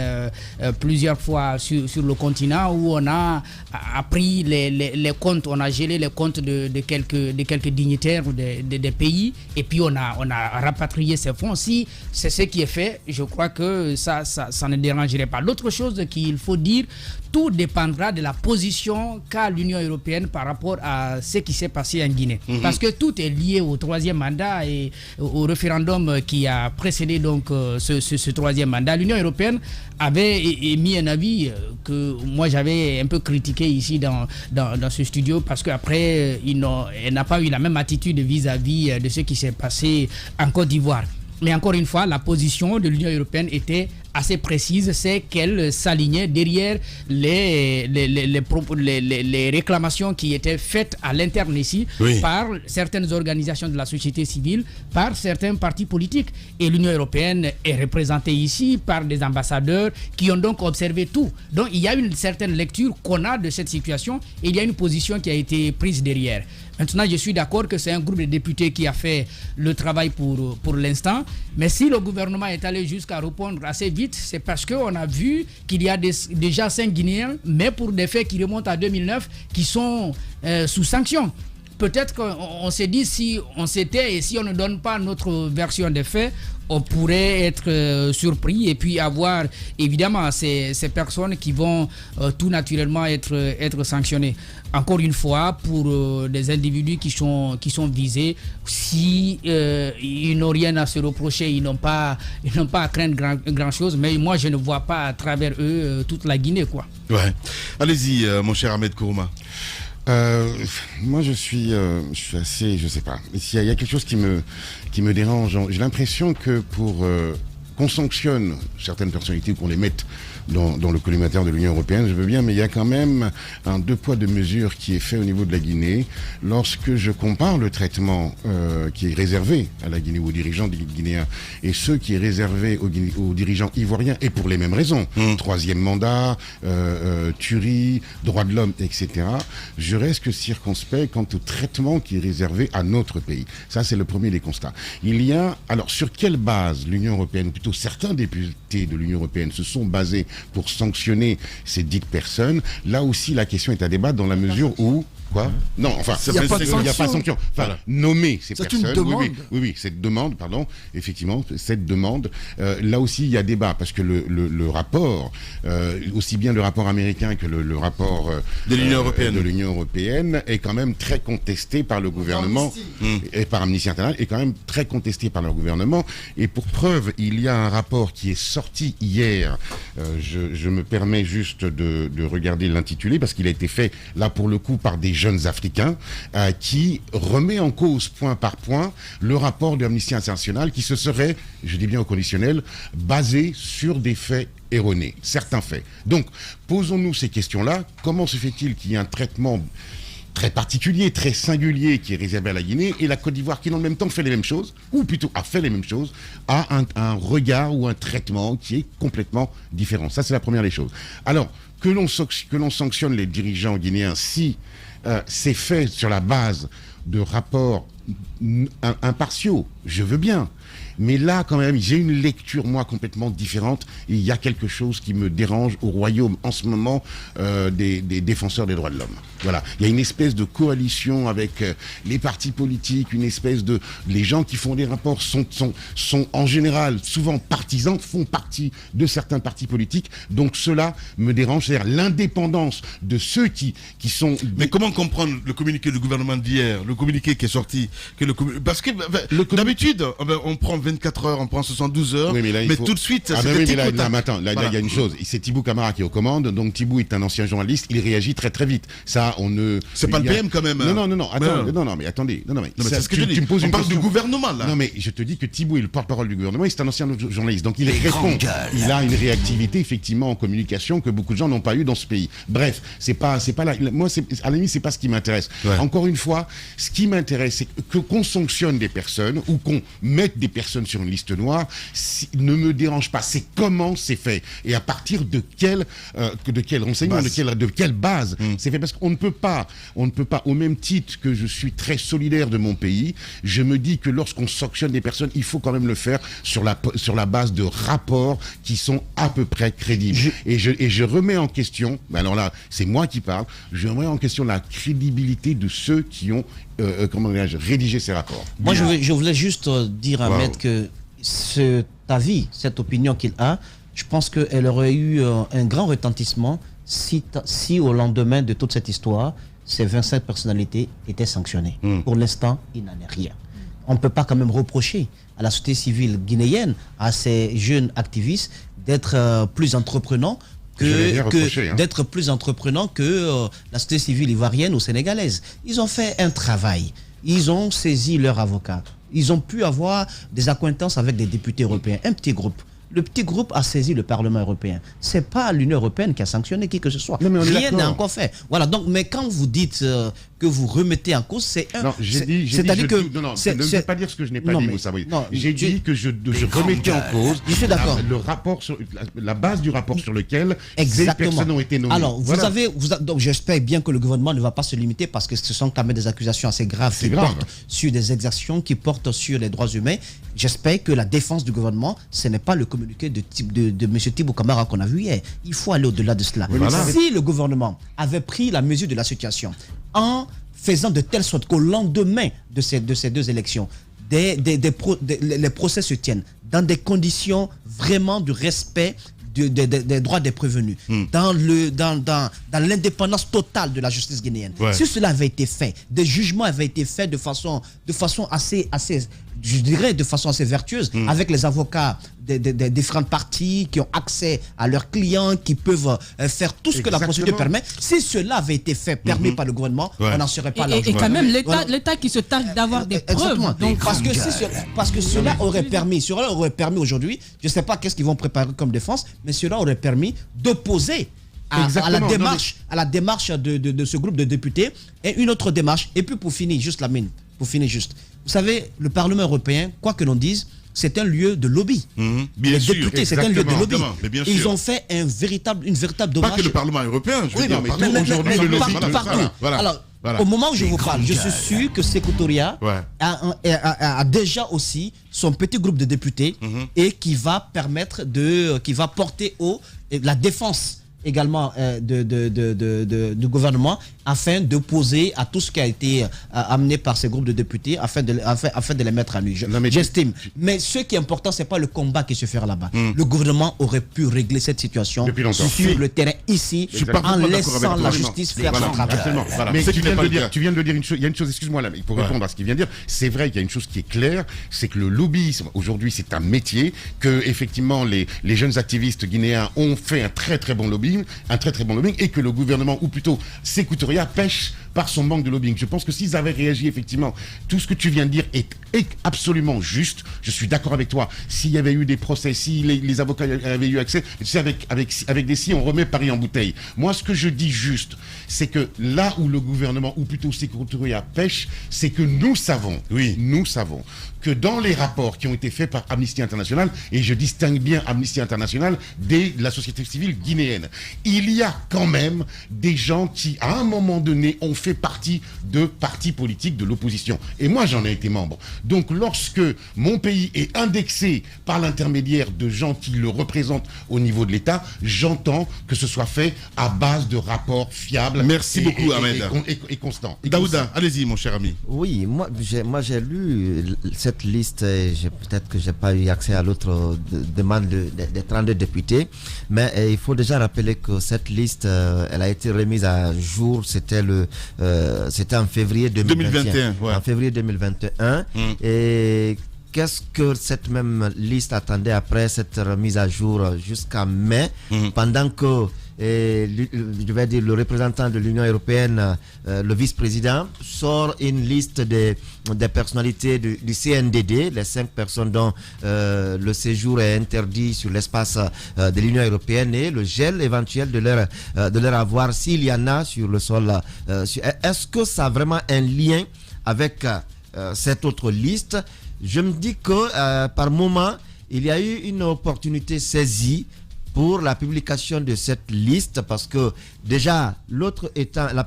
plusieurs fois sur le continent où on a pris les comptes, on a gelé les comptes de quelques dignitaires ou des pays et puis on a rapatrié ces fonds. Si c'est ce qui est fait, je crois que ça ne dérangerait pas. L'autre chose qu'il faut dire, tout dépendra de la position qu'a l'Union européenne par rapport à ce qui s'est passé en Guinée. Parce que tout est lié au troisième mandat et au référendum qui a précédé donc ce troisième mandat. L'Union europééenne avait émis un avis que moi j'avais un peu critiqué ici dans ce studio parce qu'après elle n'a pas eu la même attitude vis-à-vis de ce qui s'est passé en Côte d'Ivoire. Mais encore une fois, la position de l'Union européenne était assez précise, c'est qu'elle s'alignait derrière les réclamations qui étaient faites à l'interne ici par certaines organisations de la société civile, par certains partis politiques. Et l'Union européenne est représentée ici par des ambassadeurs qui ont donc observé tout. Donc il y a une certaine lecture qu'on a de cette situation et il y a une position qui a été prise derrière. Maintenant, je suis d'accord que c'est un groupe de députés qui a fait le travail pour l'instant. Mais si le gouvernement est allé jusqu'à répondre assez vite, c'est parce qu'on a vu qu'il y a déjà 5 Guinéens, mais pour des faits qui remontent à 2009, qui sont sous sanction. Peut-être qu'on s'est dit, si on s'était et si on ne donne pas notre version des faits, on pourrait être surpris et puis avoir évidemment ces personnes qui vont tout naturellement être sanctionnées. Encore une fois, pour des individus qui sont visés, si ils n'ont rien à se reprocher, ils n'ont pas à craindre grand chose, mais moi je ne vois pas à travers eux toute la Guinée, quoi. Ouais. Allez-y, mon cher Ahmed Kourouma. Moi je suis assez, je sais pas, il y a quelque chose qui me dérange. J'ai l'impression que pour qu'on sanctionne certaines personnalités ou qu'on les mette dans le collimateur de l'Union européenne, je veux bien, mais il y a quand même un 2 poids 2 mesures qui est fait au niveau de la Guinée. Lorsque je compare le traitement qui est réservé à la Guinée ou aux dirigeants guinéens et ceux qui est réservé aux dirigeants ivoiriens, et pour les mêmes raisons, troisième mandat, tuerie, droits de l'homme, etc., je reste circonspect quant au traitement qui est réservé à notre pays. Ça, c'est le premier des constats. Alors, sur quelle base l'Union européenne, ou plutôt certains députés de l'Union européenne se sont basés pour sanctionner ces dites personnes? Là aussi, la question est à débattre dans la mesure où... Quoi? Non, enfin, il n'y a pas de sanction. Enfin, voilà. Nommer ces personnes. C'est une demande. Oui, cette demande, pardon, effectivement, cette demande. Là aussi, il y a débat, parce que le rapport, aussi bien le rapport américain que le rapport de l'Union européenne est quand même très contesté par le gouvernement et par Amnesty International, est quand même très contesté par leur gouvernement. Et pour preuve, il y a un rapport qui est sorti hier. Je me permets juste de regarder l'intitulé, parce qu'il a été fait, là, pour le coup, par des jeunes Africains, qui remet en cause point par point le rapport de Amnesty International qui se serait, je dis bien au conditionnel, basé sur des faits erronés, certains faits. Donc, posons-nous ces questions-là. Comment se fait-il qu'il y ait un traitement très particulier, très singulier qui est réservé à la Guinée, et la Côte d'Ivoire qui, dans le même temps, fait les mêmes choses, ou plutôt a fait les mêmes choses, a un regard ou un traitement qui est complètement différent. Ça, c'est la première des choses. Alors, que l'on sanctionne les dirigeants guinéens si c'est fait sur la base de rapports impartiaux, je veux bien. Mais là, quand même, j'ai une lecture, moi, complètement différente. Et il y a quelque chose qui me dérange au royaume, en ce moment, des défenseurs des droits de l'homme. Voilà. Il y a une espèce de coalition avec les partis politiques, une espèce de... Les gens qui font des rapports sont en général, souvent partisans, font partie de certains partis politiques. Donc, cela me dérange. C'est-à-dire l'indépendance de ceux qui sont... Mais comment comprendre le communiqué du gouvernement d'hier, le communiqué qui est sorti parce que d'habitude, on prend 24 heures, on prend 72 heures, mais tout de suite, là, il y a une chose, c'est Thibou Camara qui est aux commandes, donc Thibou est un ancien journaliste, il réagit très très vite. Ça, c'est pas le PM quand même. Non, attendez. C'est ce que je dis. On parle du gouvernement là. Non, mais je te dis que Thibou est le porte-parole du gouvernement, et c'est un ancien journaliste, donc il répond. Il a une réactivité effectivement en communication que beaucoup de gens n'ont pas eu dans ce pays. Bref, c'est pas là. Moi, à la limite, c'est pas ce qui m'intéresse. Encore une fois, ce qui m'intéresse, c'est qu'on sanctionne des personnes ou qu'on mette des personnes sur une liste noire ne me dérange pas. C'est comment c'est fait et à partir de quel renseignement, de quelle base c'est fait. Parce qu'on ne peut pas, au même titre que je suis très solidaire de mon pays, je me dis que lorsqu'on sanctionne des personnes, il faut quand même le faire sur la base de rapports qui sont à peu près crédibles. Et je remets en question, alors là, c'est moi qui parle, je remets en question la crédibilité de ceux qui ont rédigé ces rapports. Moi, je voulais juste dire à Ahmed que cet avis, cette opinion qu'il a, je pense qu'elle aurait eu un grand retentissement si au lendemain de toute cette histoire, ces 27 personnalités étaient sanctionnées. Pour l'instant, il n'en est rien. On ne peut pas quand même reprocher à la société civile guinéenne, à ces jeunes activistes, d'être plus entreprenants d'être plus entreprenants que la société civile ivoirienne ou sénégalaise. Ils ont fait un travail. Ils ont saisi leur avocat. Ils ont pu avoir des accointances avec des députés européens. Un petit groupe. Le petit groupe a saisi le Parlement européen. C'est pas l'Union européenne qui a sanctionné qui que ce soit. Rien n'est encore fait. Voilà. Donc, mais quand vous dites que vous remettez en cause, c'est un. Non, c'est-à-dire que ne veux pas dire ce que je n'ai pas dit, Moussa. J'ai dit que je remettais en cause. Je suis d'accord. Le rapport la base du rapport sur lequel ces personnes ont été nommées. Alors, donc j'espère bien que le gouvernement ne va pas se limiter parce que ce sont quand même des accusations assez graves qui portent sur des exactions, qui portent sur les droits humains. J'espère que la défense du gouvernement, ce n'est pas le communiqué de M. Thibou Camara qu'on a vu hier. Il faut aller au-delà de cela. Voilà. Si le gouvernement avait pris la mesure de la situation en faisant de telle sorte qu'au lendemain de ces deux élections, les procès se tiennent dans des conditions vraiment du respect des droits des prévenus, dans l'indépendance totale de la justice guinéenne. Si cela avait été fait, des jugements avaient été faits de façon assez je dirais de façon assez vertueuse, avec les avocats des différentes parties qui ont accès à leurs clients, qui peuvent faire tout ce que la procédure permet. Si cela avait été fait, permis par le gouvernement, on n'en serait pas là. Et quand même, l'État qui se targue d'avoir des preuves. Donc, parce que cela aurait permis aujourd'hui, je ne sais pas qu'est-ce qu'ils vont préparer comme défense, mais cela aurait permis d'opposer à la démarche de ce groupe de députés et une autre démarche. Et puis pour finir, vous savez, le Parlement européen, quoi que l'on dise, c'est un lieu de lobby. Les députés, c'est un lieu de lobby. Ils ont fait une véritable dommage. Pas que le Parlement européen, je veux dire, mais aujourd'hui le lobby. Partout. Alors, au moment où je vous parle, je suis sûr que Sékou Touré a déjà aussi son petit groupe de députés et qui va porter haut la défense également du gouvernement afin d'opposer à tout ce qui a été amené par ces groupes de députés afin de les mettre à nu. J'estime. Mais ce qui est important, c'est pas le combat qui se fait là-bas. Le gouvernement aurait pu régler cette situation sur le terrain ici en laissant la justice faire son travail. Mais tu viens de dire une chose. Il y a une chose, excuse-moi là, il faut répondre à ce qu'il vient de dire. C'est vrai qu'il y a une chose qui est claire, c'est que le lobbyisme aujourd'hui c'est un métier, que effectivement les jeunes activistes guinéens ont fait un très très bon lobbying, et que le gouvernement, ou plutôt Sékou Touré, pêche par son manque de lobbying. Je pense que s'ils avaient réagi effectivement, tout ce que tu viens de dire est absolument juste. Je suis d'accord avec toi. S'il y avait eu des procès, si les avocats avaient eu accès, avec des si, on remet Paris en bouteille. Moi, ce que je dis juste, c'est que là où le gouvernement, ou plutôt Sékou Touré pêche, c'est que nous savons que dans les rapports qui ont été faits par Amnesty International, et je distingue bien Amnesty International de la société civile guinéenne, il y a quand même des gens qui, à un moment donné, ont fait partie de partis politiques de l'opposition. Et moi, j'en ai été membre. Donc, lorsque mon pays est indexé par l'intermédiaire de gens qui le représentent au niveau de l'État, j'entends que ce soit fait à base de rapports fiables. Merci beaucoup, Ahmed. Et constants. Daouda, allez-y, mon cher ami. Oui, moi j'ai lu cette liste, peut-être que je n'ai pas eu accès à l'autre demande des 32 députés, mais il faut déjà rappeler que cette liste, elle a été remise à jour, c'était en février 2021. En février 2021. Et qu'est-ce que cette même liste attendait après cette remise à jour jusqu'à mai, pendant que je vais dire le représentant de l'Union européenne, le vice-président, sort une liste des personnalités du CNDD, les 5 personnes dont le séjour est interdit sur l'espace de l'Union européenne, et le gel éventuel de leur avoir s'il y en a sur le sol. Est-ce que ça a vraiment un lien avec cette autre liste? je me dis que par moment, il y a eu une opportunité saisie pour la publication de cette liste, parce que déjà, l'autre étant, la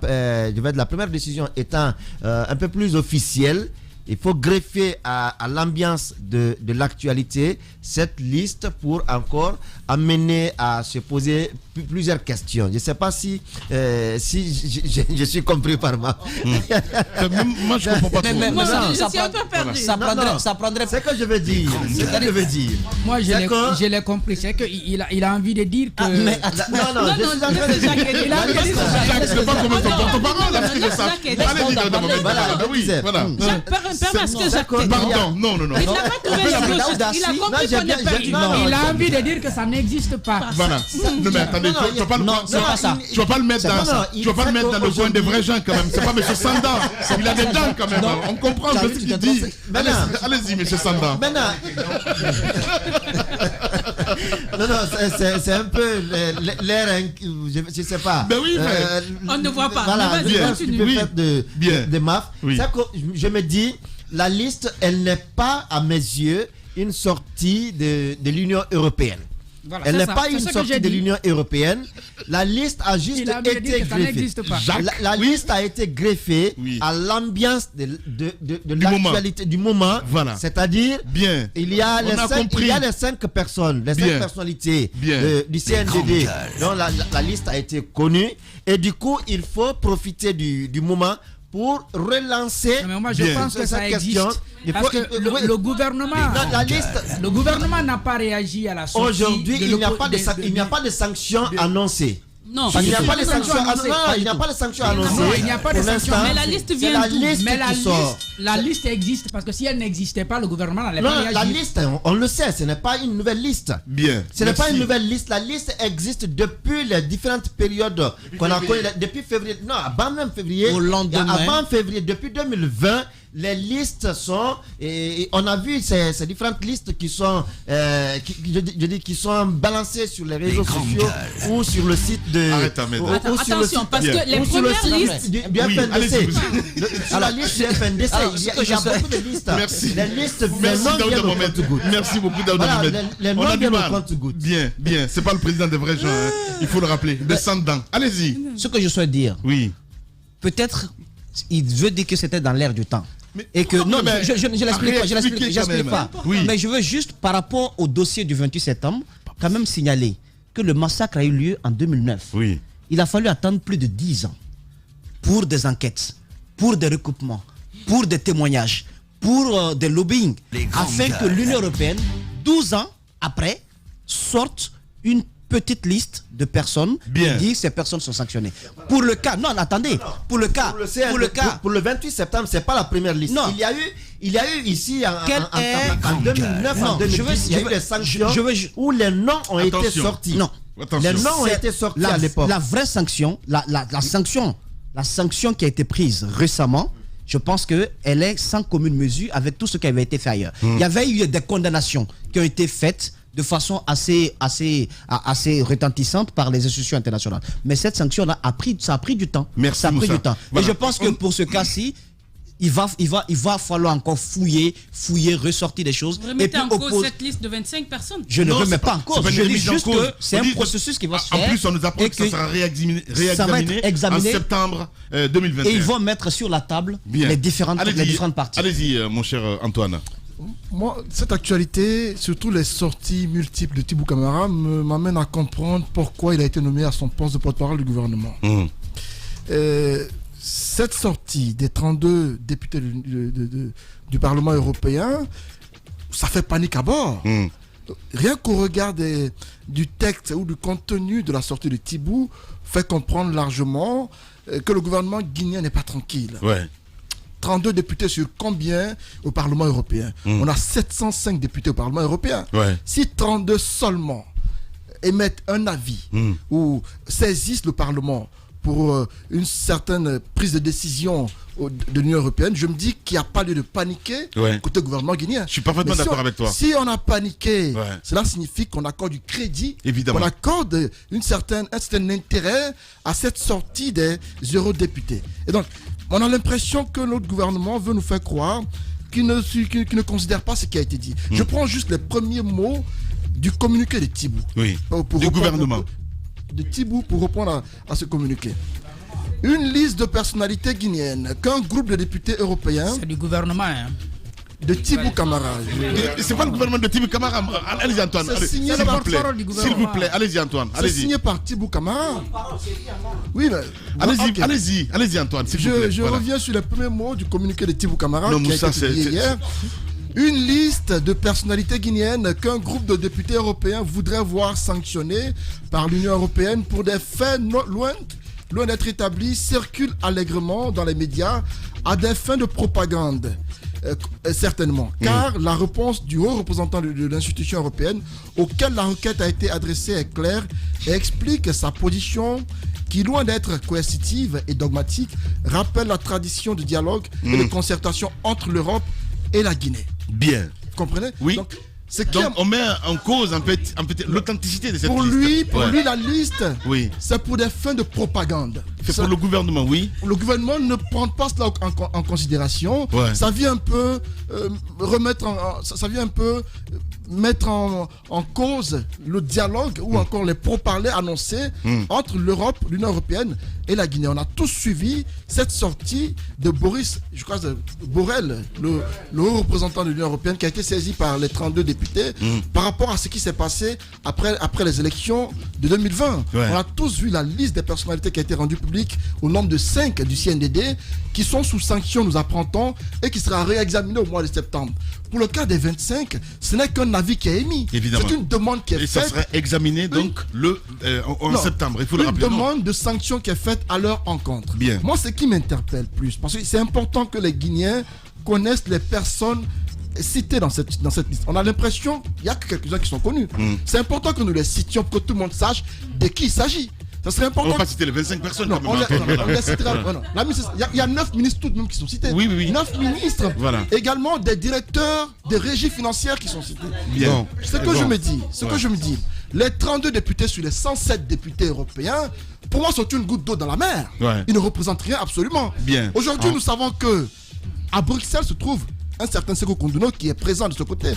première décision étant un peu plus officielle, il faut greffer à l'ambiance de l'actualité cette liste pour encore amener à se poser plusieurs questions. Je ne sais pas si je suis compris par moi. Moi, je ne comprends pas trop. Mais je suis un peu perdu. Ça prendrait... C'est ce que je veux dire. Moi, je l'ai compris. C'est qu'il a envie de dire que... Non, je suis en train de dire... Jacques, c'est pas comme ton porte-parole. Permets ce que Jacques dit. Pardon, non. Il n'a pas trouvé les choses. Il a compris qu'on est perdu. Il a envie de dire que ça n'existe pas. Voilà. Non, mais attendez, tu vas pas le mettre dans le coin des vrais gens quand même. C'est pas M. Sanda. Il a des dents quand même. On comprend ce qu'il dit. Allez-y, M. Sanda. Non, c'est un peu l'air, je sais pas. Ben oui, on ne voit pas. Voilà, continue. de MAF. Je me dis, la liste, elle n'est pas, à mes yeux, une sortie de l'Union européenne. Voilà, elle n'est pas une sortie de l'Union européenne. La liste a juste été greffée. La liste a été greffée à l'ambiance de l'actualité du moment. Voilà. C'est-à-dire, il y a les 5 personnes, les 5 personnalités du CNDD dont la liste a été connue. Et du coup, il faut profiter du moment pour relancer. Mais moi, je pense que ça existe. Parce que le gouvernement n'a pas réagi à la sortie. Aujourd'hui, il n'y a pas de sanctions annoncées. Non, il n'y a pas de sanctions annoncées. Il n'y a pas de sanctions. Mais la liste vient d'où? Mais la liste existe parce que si elle n'existait pas, le gouvernement n'allait pas réagir. La liste, on le sait, ce n'est pas une nouvelle liste. Ce n'est pas une nouvelle liste. La liste existe depuis les différentes périodes qu'on a connues. Depuis février, non, avant même février. Au lendemain. Avant février, depuis 2020. Les listes sont, et on a vu ces différentes listes qui sont, qui sont balancées sur les réseaux sociaux ou sur le site de. Attention, parce que les premières listes du FNDC. Sur la liste du FNDC, il y a beaucoup de listes. Merci. Les listes, les noms viennent au compte-gouttes. Merci beaucoup, Daouda Mohamed. Les noms viennent au compte-gouttes. Bien. C'est pas le président des vrais gens, il faut le rappeler. Descendant. Allez-y. Ce que je souhaite dire. Oui. Peut-être, il veut dire que c'était dans l'air du temps. Et que non, je l'explique pas. Oui. Mais je veux juste, par rapport au dossier du 28 septembre, quand même signaler que le massacre a eu lieu en 2009. Oui. Il a fallu attendre plus de 10 ans pour des enquêtes, pour des recoupements, pour des témoignages, pour des lobbying, afin que l'Union européenne, 12 ans après, sorte une petite liste de personnes qui disent ces personnes sont sanctionnées. Pour le cas, non, attendez, pour le 28 septembre, c'est pas la première liste. Non. Il y a eu ici en 2009, en 2010, il y a eu des sanctions où les noms ont été sortis. Non. Les noms ont été sortis à l'époque. La vraie sanction, la sanction qui a été prise récemment, je pense qu'elle est sans commune mesure avec tout ce qui avait été fait ailleurs. Il y avait eu des condamnations qui ont été faites de façon assez retentissante par les institutions internationales. Mais cette sanction a pris du temps. Merci, Moussa. Du temps. Voilà. Et je pense que pour ce cas-ci, il va falloir encore fouiller, ressortir des choses. Vous remettez en cause cette liste de 25 personnes? Je ne remets pas en cause. Je dis juste que c'est un processus qui va se faire. En plus, on nous apprend que ça sera réexaminé en septembre 2021. Et ils vont mettre sur la table les différentes parties. Allez-y, mon cher Antoine. Moi, cette actualité, surtout les sorties multiples de Tibou Camara, m'amène à comprendre pourquoi il a été nommé à son poste de porte-parole du gouvernement. Cette sortie des 32 députés du Parlement européen, ça fait panique à bord. Rien qu'au regard du texte ou du contenu de la sortie de Tibou, fait comprendre largement que le gouvernement guinéen n'est pas tranquille. 32 députés sur combien au Parlement européen? On a 705 députés au Parlement européen. Si 32 seulement émettent un avis ou saisissent le Parlement pour une certaine prise de décision de l'Union européenne, je me dis qu'il n'y a pas lieu de paniquer côté gouvernement guinéen. Je suis parfaitement d'accord avec toi. Si on a paniqué, cela signifie qu'on accorde du crédit, qu'on accorde un certain intérêt à cette sortie des eurodéputés. Et donc, on a l'impression que notre gouvernement veut nous faire croire qui ne considèrent pas ce qui a été dit. Je prends juste les premiers mots du communiqué de Tibou. Oui, du gouvernement. De Tibou pour répondre à ce communiqué. Une liste de personnalités guinéennes qu'un groupe de députés européens... C'est du gouvernement, hein. De Tibou Camara. C'est pas le gouvernement de Tibou Camara. Allez-y, Antoine. C'est signé par... S'il vous plaît, allez-y, Antoine. C'est signé par Tibou Camara. Oui, mais... Allez-y, Antoine, s'il vous plaît. Je reviens sur les premiers mots du communiqué de Tibou Camara qui a été publié hier. Une liste de personnalités guinéennes qu'un groupe de députés européens voudrait voir sanctionnées par l'Union européenne pour des faits loin d'être établis circulent allègrement dans les médias à des fins de propagande. Certainement, car la réponse du haut représentant de l'institution européenne auquel la requête a été adressée est claire et explique sa position qui, loin d'être coercitive et dogmatique, rappelle la tradition de dialogue et de concertation entre l'Europe et la Guinée. Bien. Vous comprenez? Oui. Donc on met en cause un peu l'authenticité de cette liste. Pour lui, la liste, c'est pour des fins de propagande. C'est pour le gouvernement, oui. Le gouvernement ne prend pas cela en considération. Ça vient un peu mettre en cause le dialogue ou encore les pourparlers annoncés entre l'Europe, l'Union européenne et la Guinée. On a tous suivi cette sortie de Borrell, le haut représentant de l'Union européenne, qui a été saisi par les 32 députés par rapport à ce qui s'est passé après les élections de 2020. On a tous vu la liste des personnalités qui a été rendue publique au nombre de 5 du CNDD qui sont sous sanction, nous apprendons, et qui sera réexaminé au mois de septembre. Pour le cas des 25, ce n'est qu'un avis qui est émis. Évidemment. C'est une demande qui est faite. Et ça serait examiné donc en septembre. Il faut le rappeler. Une demande de sanction qui est faite à leur encontre. Bien. Moi, ce qui m'interpelle plus, parce que c'est important que les Guinéens connaissent les personnes citées dans cette liste. On a l'impression qu'il n'y a que quelques-uns qui sont connus. C'est important que nous les citions pour que tout le monde sache de qui il s'agit. Ça serait important. On ne va pas citer les 25 personnes. Il y a 9 ministres tout de même qui sont cités. Oui. 9 ministres. Voilà. Également des directeurs des régies financières qui sont cités. Bien. Ce que je me dis, les 32 députés sur les 107 députés européens, pour moi, sont une goutte d'eau dans la mer. Ils ne représentent rien absolument. Bien. Aujourd'hui, nous savons que à Bruxelles se trouve un certain Sékou Kondono qui est présent de ce côté.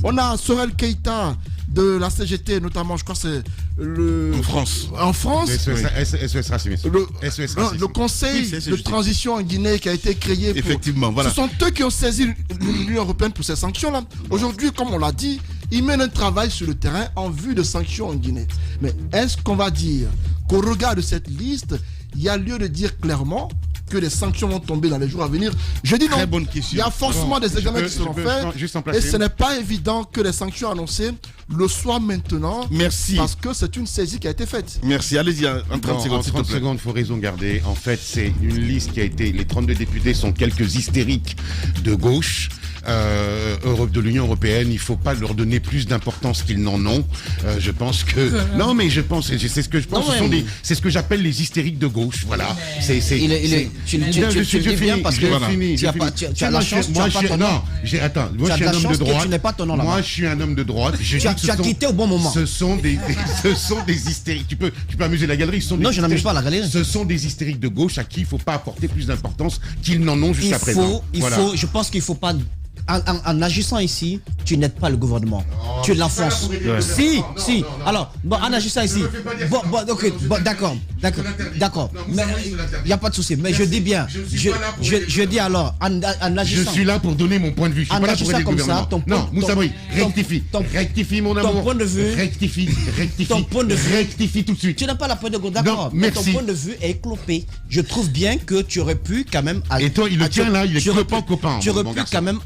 On a Sorel Keïta de la CGT, notamment, je crois que c'est en France. Le conseil de transition en Guinée qui a été créé. Effectivement, voilà. Ce sont eux qui ont saisi l'Union européenne pour ces sanctions-là. Aujourd'hui, comme on l'a dit, ils mènent un travail sur le terrain en vue de sanctions en Guinée. Mais est-ce qu'on va dire qu'au regard de cette liste, il y a lieu de dire clairement que les sanctions vont tomber dans les jours à venir? Je dis non. Très bonne question. Il y a forcément des examens qui seront faits. Et ce n'est pas évident que les sanctions annoncées le soient maintenant. Merci. Parce que c'est une saisie qui a été faite. Merci. Allez-y, en 30 secondes. En 30 secondes, il faut raison garder. En fait, c'est une liste qui a été... Les 32 députés sont quelques hystériques de gauche. De l'Union européenne, il ne faut pas leur donner plus d'importance qu'ils n'en ont. Je pense que... Non, mais je pense, c'est ce que je pense, c'est ce que j'appelle les hystériques de gauche. Voilà. Tu le dis bien parce que tu as la chance, tu n'as pas ton nom. Attends, moi je suis un homme de droite. Tu n'es pas ton nom là-bas. Moi je suis un homme de droite. Tu as quitté au bon moment. Ce sont des hystériques. Tu peux amuser la galerie. Non, je n'amuse pas la galerie. Ce sont des hystériques de gauche à qui il ne faut pas apporter plus d'importance qu'ils n'en ont jusqu'à présent. Je pense qu'il ne faut pas... En agissant ici, tu n'aides pas le gouvernement. Tu l'enfonces. Si. Alors, en agissant ici. D'accord. Mais il n'y a pas de souci. Mais je dis bien. Je dis alors, en agissant. Je suis là pour donner mon point de vue. Je suis pas là pour aider le gouvernement. Non, Moussaboui, rectifie. Rectifie, mon amour. Ton point de vue. Rectifie. Ton point de vue. Rectifie tout de suite. Tu n'as pas la pointe de gauche. D'accord. Mais ton point de vue est clopé. Je trouve bien que tu aurais pu quand même. Et toi, il le tient là, il est pas copain. Tu aurais pu quand même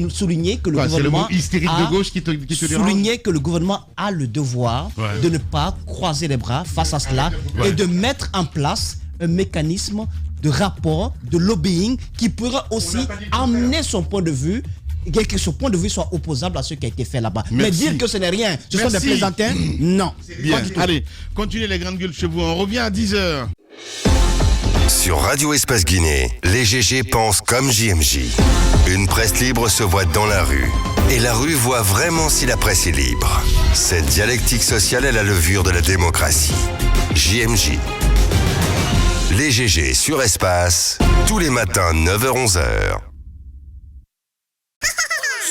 souligner que le gouvernement de gauche qui te souligner que le gouvernement a le devoir de ne pas croiser les bras face à cela et de mettre en place un mécanisme de rapport, de lobbying qui pourra aussi amener son point de vue et que son point de vue soit opposable à ce qui a été fait là-bas. Mais dire que ce n'est rien, ce sont des plaisantins, non. Bien, allez, continuez les grandes gueules chez vous, on revient à 10h. Sur Radio Espace Guinée, les GG pensent comme JMJ. Une presse libre se voit dans la rue. Et la rue voit vraiment si la presse est libre. Cette dialectique sociale est la levure de la démocratie. JMJ. Les GG sur Espace, tous les matins 9h-11h.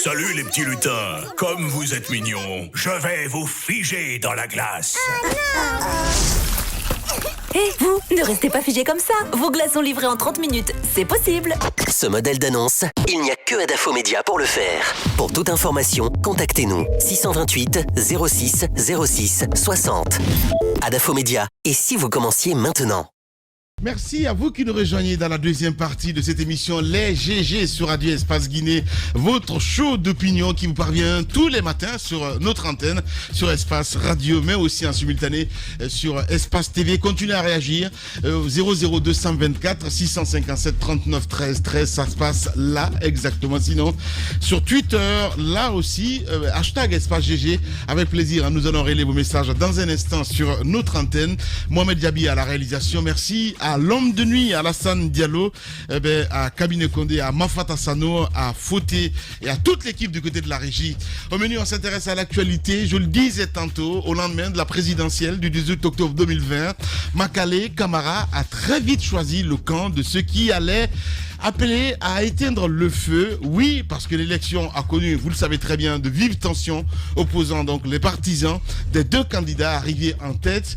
Salut les petits lutins. Comme vous êtes mignons, je vais vous figer dans la glace. Hé, vous, ne restez pas figés comme ça. Vos glaces sont livrées en 30 minutes. C'est possible. Ce modèle d'annonce, il n'y a que Adafo Média pour le faire. Pour toute information, contactez-nous 628 06 06 60. Adafo Média. Et si vous commenciez maintenant? Merci à vous qui nous rejoignez dans la deuxième partie de cette émission Les GG sur Radio Espace Guinée, votre show d'opinion qui vous parvient tous les matins sur notre antenne, sur Espace Radio, mais aussi en simultané sur Espace TV. Continuez à réagir 00224 657 39 13 13, ça se passe là exactement. Sinon, sur Twitter, là aussi, hashtag Espace GG, avec plaisir. Nous allons relayer vos messages dans un instant sur notre antenne. Mohamed Diaby à la réalisation. Merci à l'homme de nuit, Alassane Diallo, à Kabine Condé, à Mafata Sano, à Fauté et à toute l'équipe du côté de la régie. Au menu, on s'intéresse à l'actualité. Je le disais tantôt, au lendemain de la présidentielle du 18 octobre 2020, Makale Camara a très vite choisi le camp de ceux qui allaient appeler à éteindre le feu. Oui, parce que l'élection a connu, vous le savez très bien, de vives tensions opposant donc les partisans des deux candidats arrivés en tête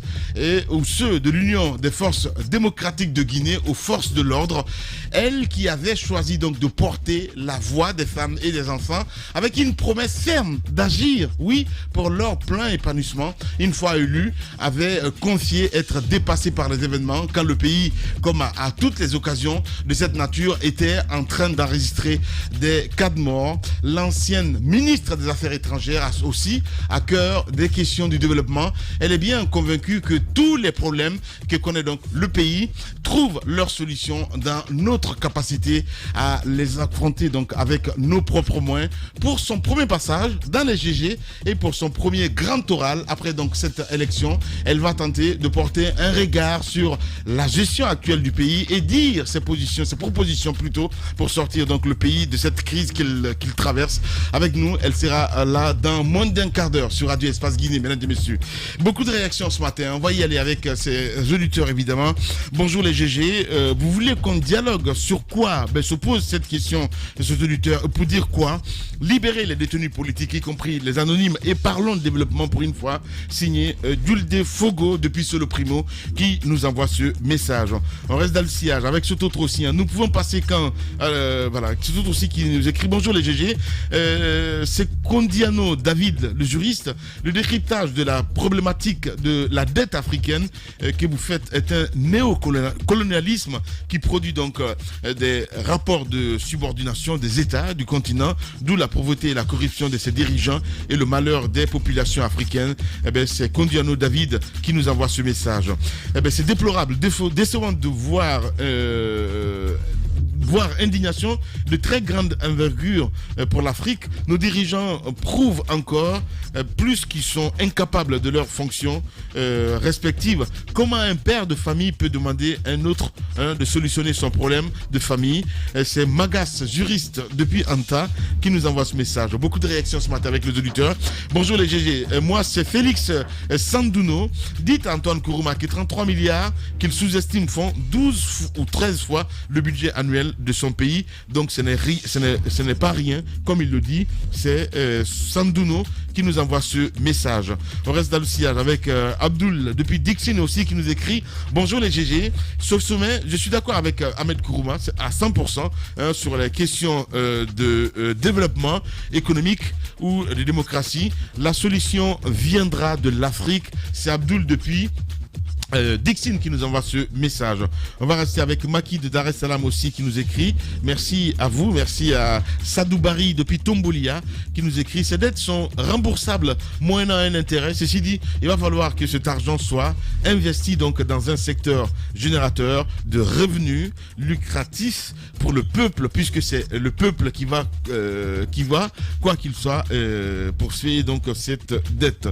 ou ceux de l'Union des forces démocratiques de Guinée aux forces de l'ordre. Elle qui avait choisi donc de porter la voix des femmes et des enfants avec une promesse ferme d'agir, oui, pour leur plein épanouissement. Une fois élue, avait confié être dépassé par les événements quand le pays, comme à toutes les occasions de cette nature, était en train d'enregistrer des cas de mort. L'ancienne ministre des Affaires étrangères a aussi à cœur des questions du développement. Elle est bien convaincue que tous les problèmes que connaît donc le pays trouvent leur solution dans notre capacité à les affronter donc avec nos propres moyens. Pour son premier passage dans les GG et pour son premier grand oral après donc cette élection, elle va tenter de porter un regard sur la gestion actuelle du pays et dire ses positions, ses propositions plutôt pour sortir donc le pays de cette crise qu'il traverse. Avec nous, elle sera là dans moins d'un quart d'heure sur Radio Espace Guinée, mesdames et messieurs. Beaucoup de réactions ce matin, on va y aller avec ces auditeurs évidemment. Bonjour les GG, vous voulez qu'on dialogue sur quoi? Se pose cette question de ces auditeurs, pour dire quoi? Libérer les détenus politiques, y compris les anonymes, et parlons de développement pour une fois. Signé Dulde Fogo depuis Solo Primo qui nous envoie ce message. On reste dans le sillage avec ce autre aussi. Nous pouvons passer quand voilà, c'est tout aussi qui nous écrit bonjour les GG, c'est Condiano David le juriste. Le décryptage de la problématique de la dette africaine que vous faites est un néocolonialisme qui produit donc des rapports de subordination des États du continent, d'où la pauvreté et la corruption de ses dirigeants et le malheur des populations africaines. C'est Condiano David qui nous envoie ce message. C'est déplorable, décevant de voir indignation de très grande envergure pour l'Afrique. Nos dirigeants prouvent encore plus qu'ils sont incapables de leurs fonctions respectives. Comment un père de famille peut demander à un autre de solutionner son problème de famille? C'est Magas, juriste depuis Anta, qui nous envoie ce message. Beaucoup de réactions ce matin avec les auditeurs. Bonjour les GG, moi c'est Félix Sandouno. Dites à Antoine Kourouma que 33 milliards qu'il sous-estime font 12 ou 13 fois le budget annuel de son pays, donc ce n'est pas rien, comme il le dit. C'est Sandouno qui nous envoie ce message. On reste dans le sillage avec Abdul depuis Dixon aussi qui nous écrit bonjour les GG, sauf sommet, je suis d'accord avec Ahmed Kourouma à 100% sur les questions de développement économique ou de démocratie. La solution viendra de l'Afrique. C'est Abdul depuis Dixon qui nous envoie ce message. On va rester avec Maki de Dar es Salaam aussi qui nous écrit. Merci à vous, merci à Sadoubari depuis Tombolia qui nous écrit. Ces dettes sont remboursables moyennant un intérêt. Ceci dit, il va falloir que cet argent soit investi donc dans un secteur générateur de revenus lucratifs pour le peuple, puisque c'est le peuple qui va quoi qu'il soit poursuivre donc cette dette.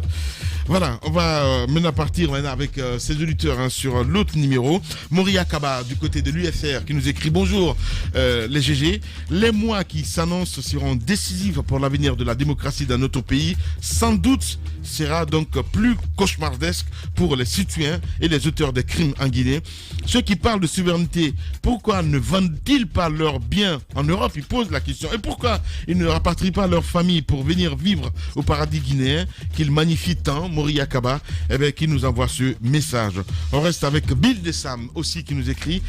Voilà, on va maintenant partir avec ces auditeur sur l'autre numéro. Moria Kaba du côté de l'UFR qui nous écrit bonjour les GG. Les mois qui s'annoncent seront décisifs pour l'avenir de la démocratie dans notre pays. Sans doute sera donc plus cauchemardesque pour les citoyens et les auteurs des crimes en Guinée. Ceux qui parlent de souveraineté, pourquoi ne vendent-ils pas leurs biens en Europe? Ils posent la question. Et pourquoi ils ne rapatrient pas leur famille pour venir vivre au paradis guinéen qu'ils magnifient tant? Moria Kaba, qui nous envoie ce message. On reste avec Bill Dessam aussi qui nous écrit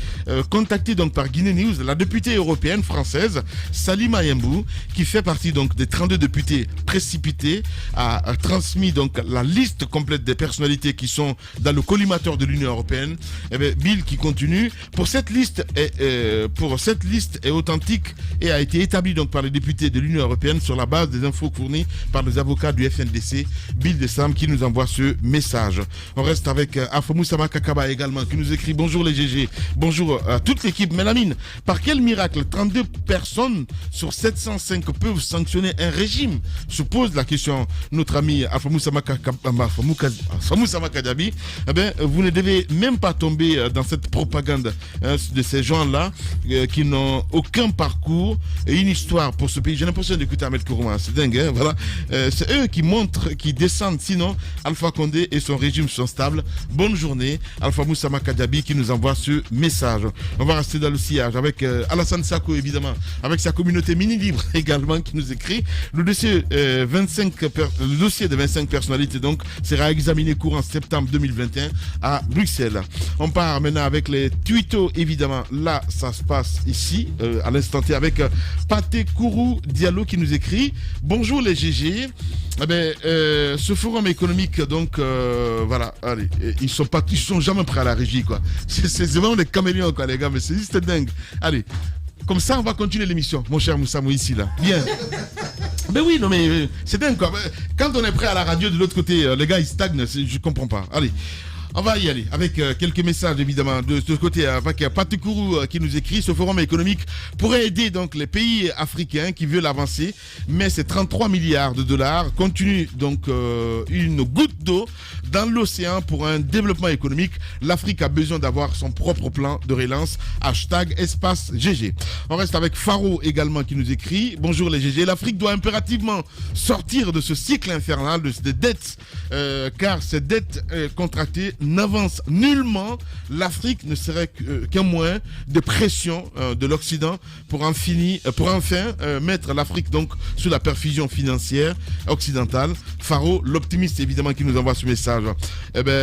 contacté donc par Guinée News, la députée européenne française Salima Yembou, qui fait partie donc des 32 députés précipités, a transmis donc la liste complète des personnalités qui sont dans le collimateur de l'Union européenne. Bill qui continue, pour cette liste est authentique et a été établie donc par les députés de l'Union européenne sur la base des infos fournies par les avocats du FNDC. Bill Dessam qui nous envoie ce message. On reste avec Afamou Samakakaba également qui nous écrit bonjour les GG, bonjour à toute l'équipe. Mélamine, par quel miracle 32 personnes sur 705 peuvent sanctionner un régime? Se pose la question notre ami Afamou Samakadabi. Vous ne devez même pas tomber dans cette propagande de ces gens-là qui n'ont aucun parcours et une histoire pour ce pays. J'ai l'impression d'écouter Ahmed Kourouma, c'est dingue, voilà. C'est eux qui montrent, qui descendent, sinon Alpha Condé et son régime sont stables. Bonne journée, Alpha Moussa Makadabi qui nous envoie ce message. On va rester dans le sillage avec Alassane Sako évidemment, avec sa communauté mini-libre également qui nous écrit. Le dossier, le dossier de 25 personnalités donc sera examiné courant septembre 2021 à Bruxelles. On part maintenant avec les tutos évidemment. Là, ça se passe ici, à l'instant T, avec Paté Kourou Diallo qui nous écrit bonjour les GG. Ce forum économique donc voilà, allez, ils sont jamais prêts à la régie quoi. C'est vraiment des caméléons quoi les gars, mais c'est juste dingue. Allez, comme ça on va continuer l'émission, mon cher Moussa ici là. Bien. Mais oui, non mais c'est dingue quoi. Quand on est prêt à la radio de l'autre côté, les gars ils stagnent, je comprends pas. Allez. On va y aller avec quelques messages évidemment de ce côté avec Paté Kourou qui nous écrit ce forum économique pourrait aider donc les pays africains qui veulent avancer, mais ces 33 milliards de dollars continuent donc une goutte d'eau dans l'océan pour un développement économique. L'Afrique a besoin d'avoir son propre plan de relance. #espace GG. On reste avec Faro également qui nous écrit bonjour les GG. L'Afrique doit impérativement sortir de ce cycle infernal de dettes car ces dettes contractées n'avance nullement. L'Afrique ne serait qu'un moyen de pression de l'Occident pour enfin mettre l'Afrique donc sous la perfusion financière occidentale. Faro, l'optimiste évidemment qui nous envoie ce message.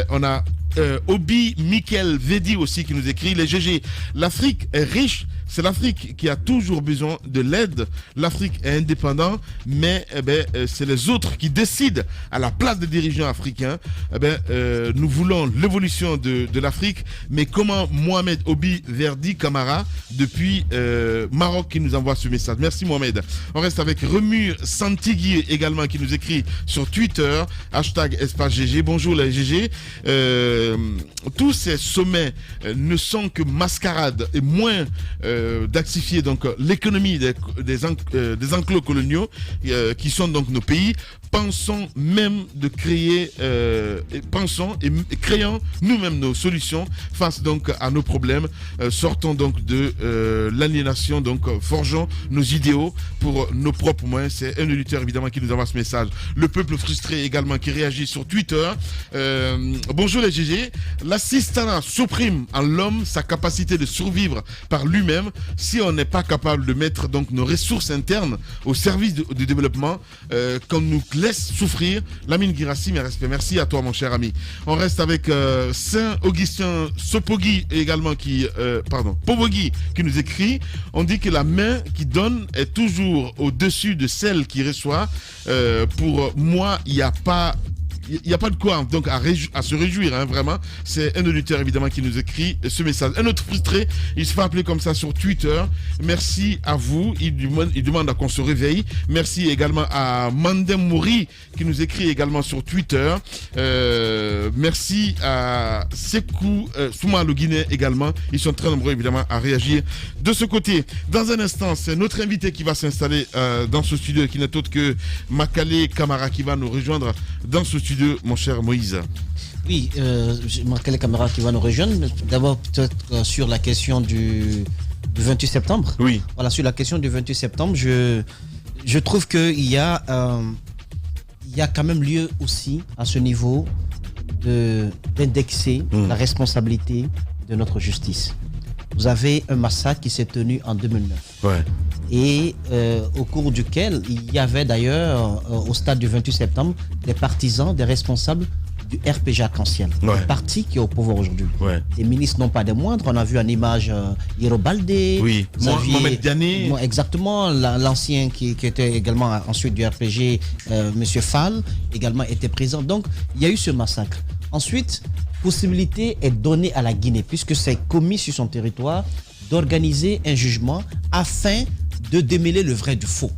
On a Obi Mikel Vedi aussi qui nous écrit les GG. L'Afrique est riche. C'est l'Afrique qui a toujours besoin de l'aide. L'Afrique est indépendante, mais c'est les autres qui décident à la place des dirigeants africains. Nous voulons l'évolution de l'Afrique, mais comment Mohamed Obi Verdi Camara depuis Maroc qui nous envoie ce message. Merci Mohamed. On reste avec Remu Santigui également qui nous écrit sur Twitter #espace GG. Bonjour les GG. Tous ces sommets ne sont que mascarade et moins d'actifier donc l'économie des enclos coloniaux qui sont donc nos pays. Pensons même de créer, créons nous-mêmes nos solutions face donc à nos problèmes. Sortons donc de l'aliénation, donc forgeons nos idéaux pour nos propres moyens. C'est un auditeur évidemment qui nous envoie ce message. Le peuple frustré également qui réagit sur Twitter. Bonjour les GG. L'assistanat supprime en l'homme sa capacité de survivre par lui-même. Si on n'est pas capable de mettre donc nos ressources internes au service du développement, qu'on nous laisse souffrir. Lamine Girassi, mes respects. Merci à toi, mon cher ami. On reste avec Saint-Augustin Sopogui également Pobogi qui nous écrit. On dit que la main qui donne est toujours au-dessus de celle qui reçoit. Pour moi, il n'y a pas de quoi donc à se réjouir, hein, vraiment. C'est un auditeur évidemment qui nous écrit ce message. Un autre frustré, il se fait appeler comme ça sur Twitter. Merci à vous. Il demande à qu'on se réveille. Merci également à Mandem Mouri qui nous écrit également sur Twitter. Merci à Sekou Souma le Guinée également. Ils sont très nombreux évidemment à réagir de ce côté. Dans un instant, c'est notre invité qui va s'installer dans ce studio, qui n'est autre que Makale Camara qui va nous rejoindre dans ce studio, mon cher Moïse. Oui, j'ai marqué les caméras qui vont nous rejoindre. D'abord, peut-être sur la question du 28 septembre. Oui. Voilà, sur la question du 28 septembre, je trouve qu'il y a quand même lieu aussi, à ce niveau, d'indexer la responsabilité de notre justice. Vous avez un massacre qui s'est tenu en 2009. Ouais. Et au cours duquel il y avait d'ailleurs, au stade du 28 septembre, des partisans, des responsables du RPG Arc-en-Ciel, le parti qui est au pouvoir aujourd'hui. Ouais. Des ministres non pas des moindres, on a vu en image Hiro Baldé, Mohamed Diané. Exactement, l'ancien qui était également ensuite du RPG, Monsieur Fall, également était présent. Donc il y a eu ce massacre. Ensuite, possibilité est donnée à la Guinée, puisque c'est commis sur son territoire, d'organiser un jugement afin de démêler le vrai du faux.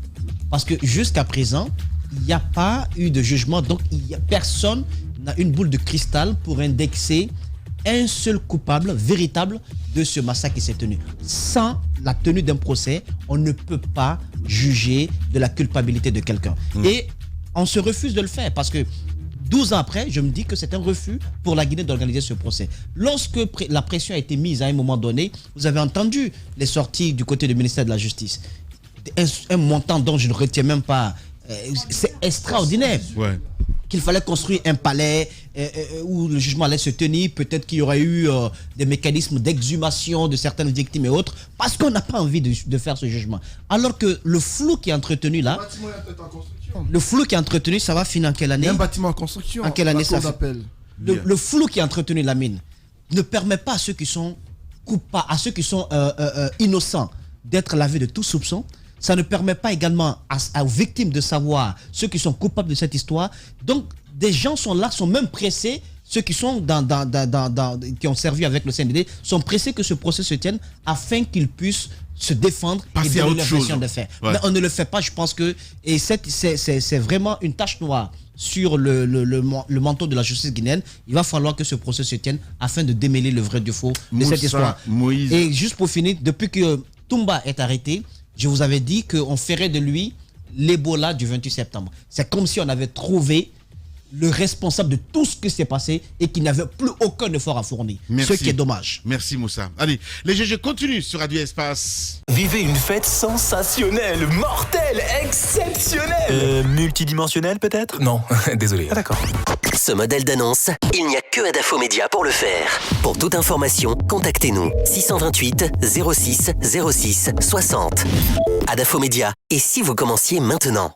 Parce que jusqu'à présent, il n'y a pas eu de jugement, donc personne n'a une boule de cristal pour indexer un seul coupable véritable de ce massacre qui s'est tenu. Sans la tenue d'un procès, on ne peut pas juger de la culpabilité de quelqu'un. Et on se refuse de le faire parce que 12 ans après, je me dis que c'est un refus pour la Guinée d'organiser ce procès. Lorsque la pression a été mise à un moment donné, vous avez entendu les sorties du côté du ministère de la Justice. Un montant dont je ne retiens même pas. C'est extraordinaire. Ouais. Qu'il fallait construire un palais où le jugement allait se tenir. Peut-être qu'il y aurait eu des mécanismes d'exhumation de certaines victimes et autres. Parce qu'on n'a pas envie de faire ce jugement. Alors que le flou qui est entretenu là... Le flou qui est entretenu, ça va finir en quelle année? Il y a un bâtiment en construction. En quelle année ça fait? Le flou qui est entretenu, la mine, ne permet pas à ceux qui sont coupables, à ceux qui sont innocents d'être lavés de tout soupçon. Ça ne permet pas également aux victimes de savoir ceux qui sont coupables de cette histoire. Donc, des gens sont là, sont même pressés. Ceux qui sont qui ont servi avec le CNDD sont pressés que ce procès se tienne afin qu'ils puissent se défendre et donner leur version de faits. Mais on ne le fait pas, je pense que... Et c'est vraiment une tache noire sur le manteau de la justice guinéenne. Il va falloir que ce procès se tienne afin de démêler le vrai du faux de cette histoire. Moïse. Et juste pour finir, depuis que Toumba est arrêté, je vous avais dit qu'on ferait de lui l'Ebola du 28 septembre. C'est comme si on avait trouvé le responsable de tout ce qui s'est passé et qui n'avait plus aucun effort à fournir. Merci. Ce qui est dommage. Merci Moussa. Allez, les GG continuent sur Radio Espace. Vivez une fête sensationnelle, mortelle, exceptionnelle. Multidimensionnelle peut-être? Non, désolé. Ah, d'accord. Ce modèle d'annonce, il n'y a que Adafo Média pour le faire. Pour toute information, contactez-nous 628 06 06 60. Adafo Média. Et si vous commenciez maintenant?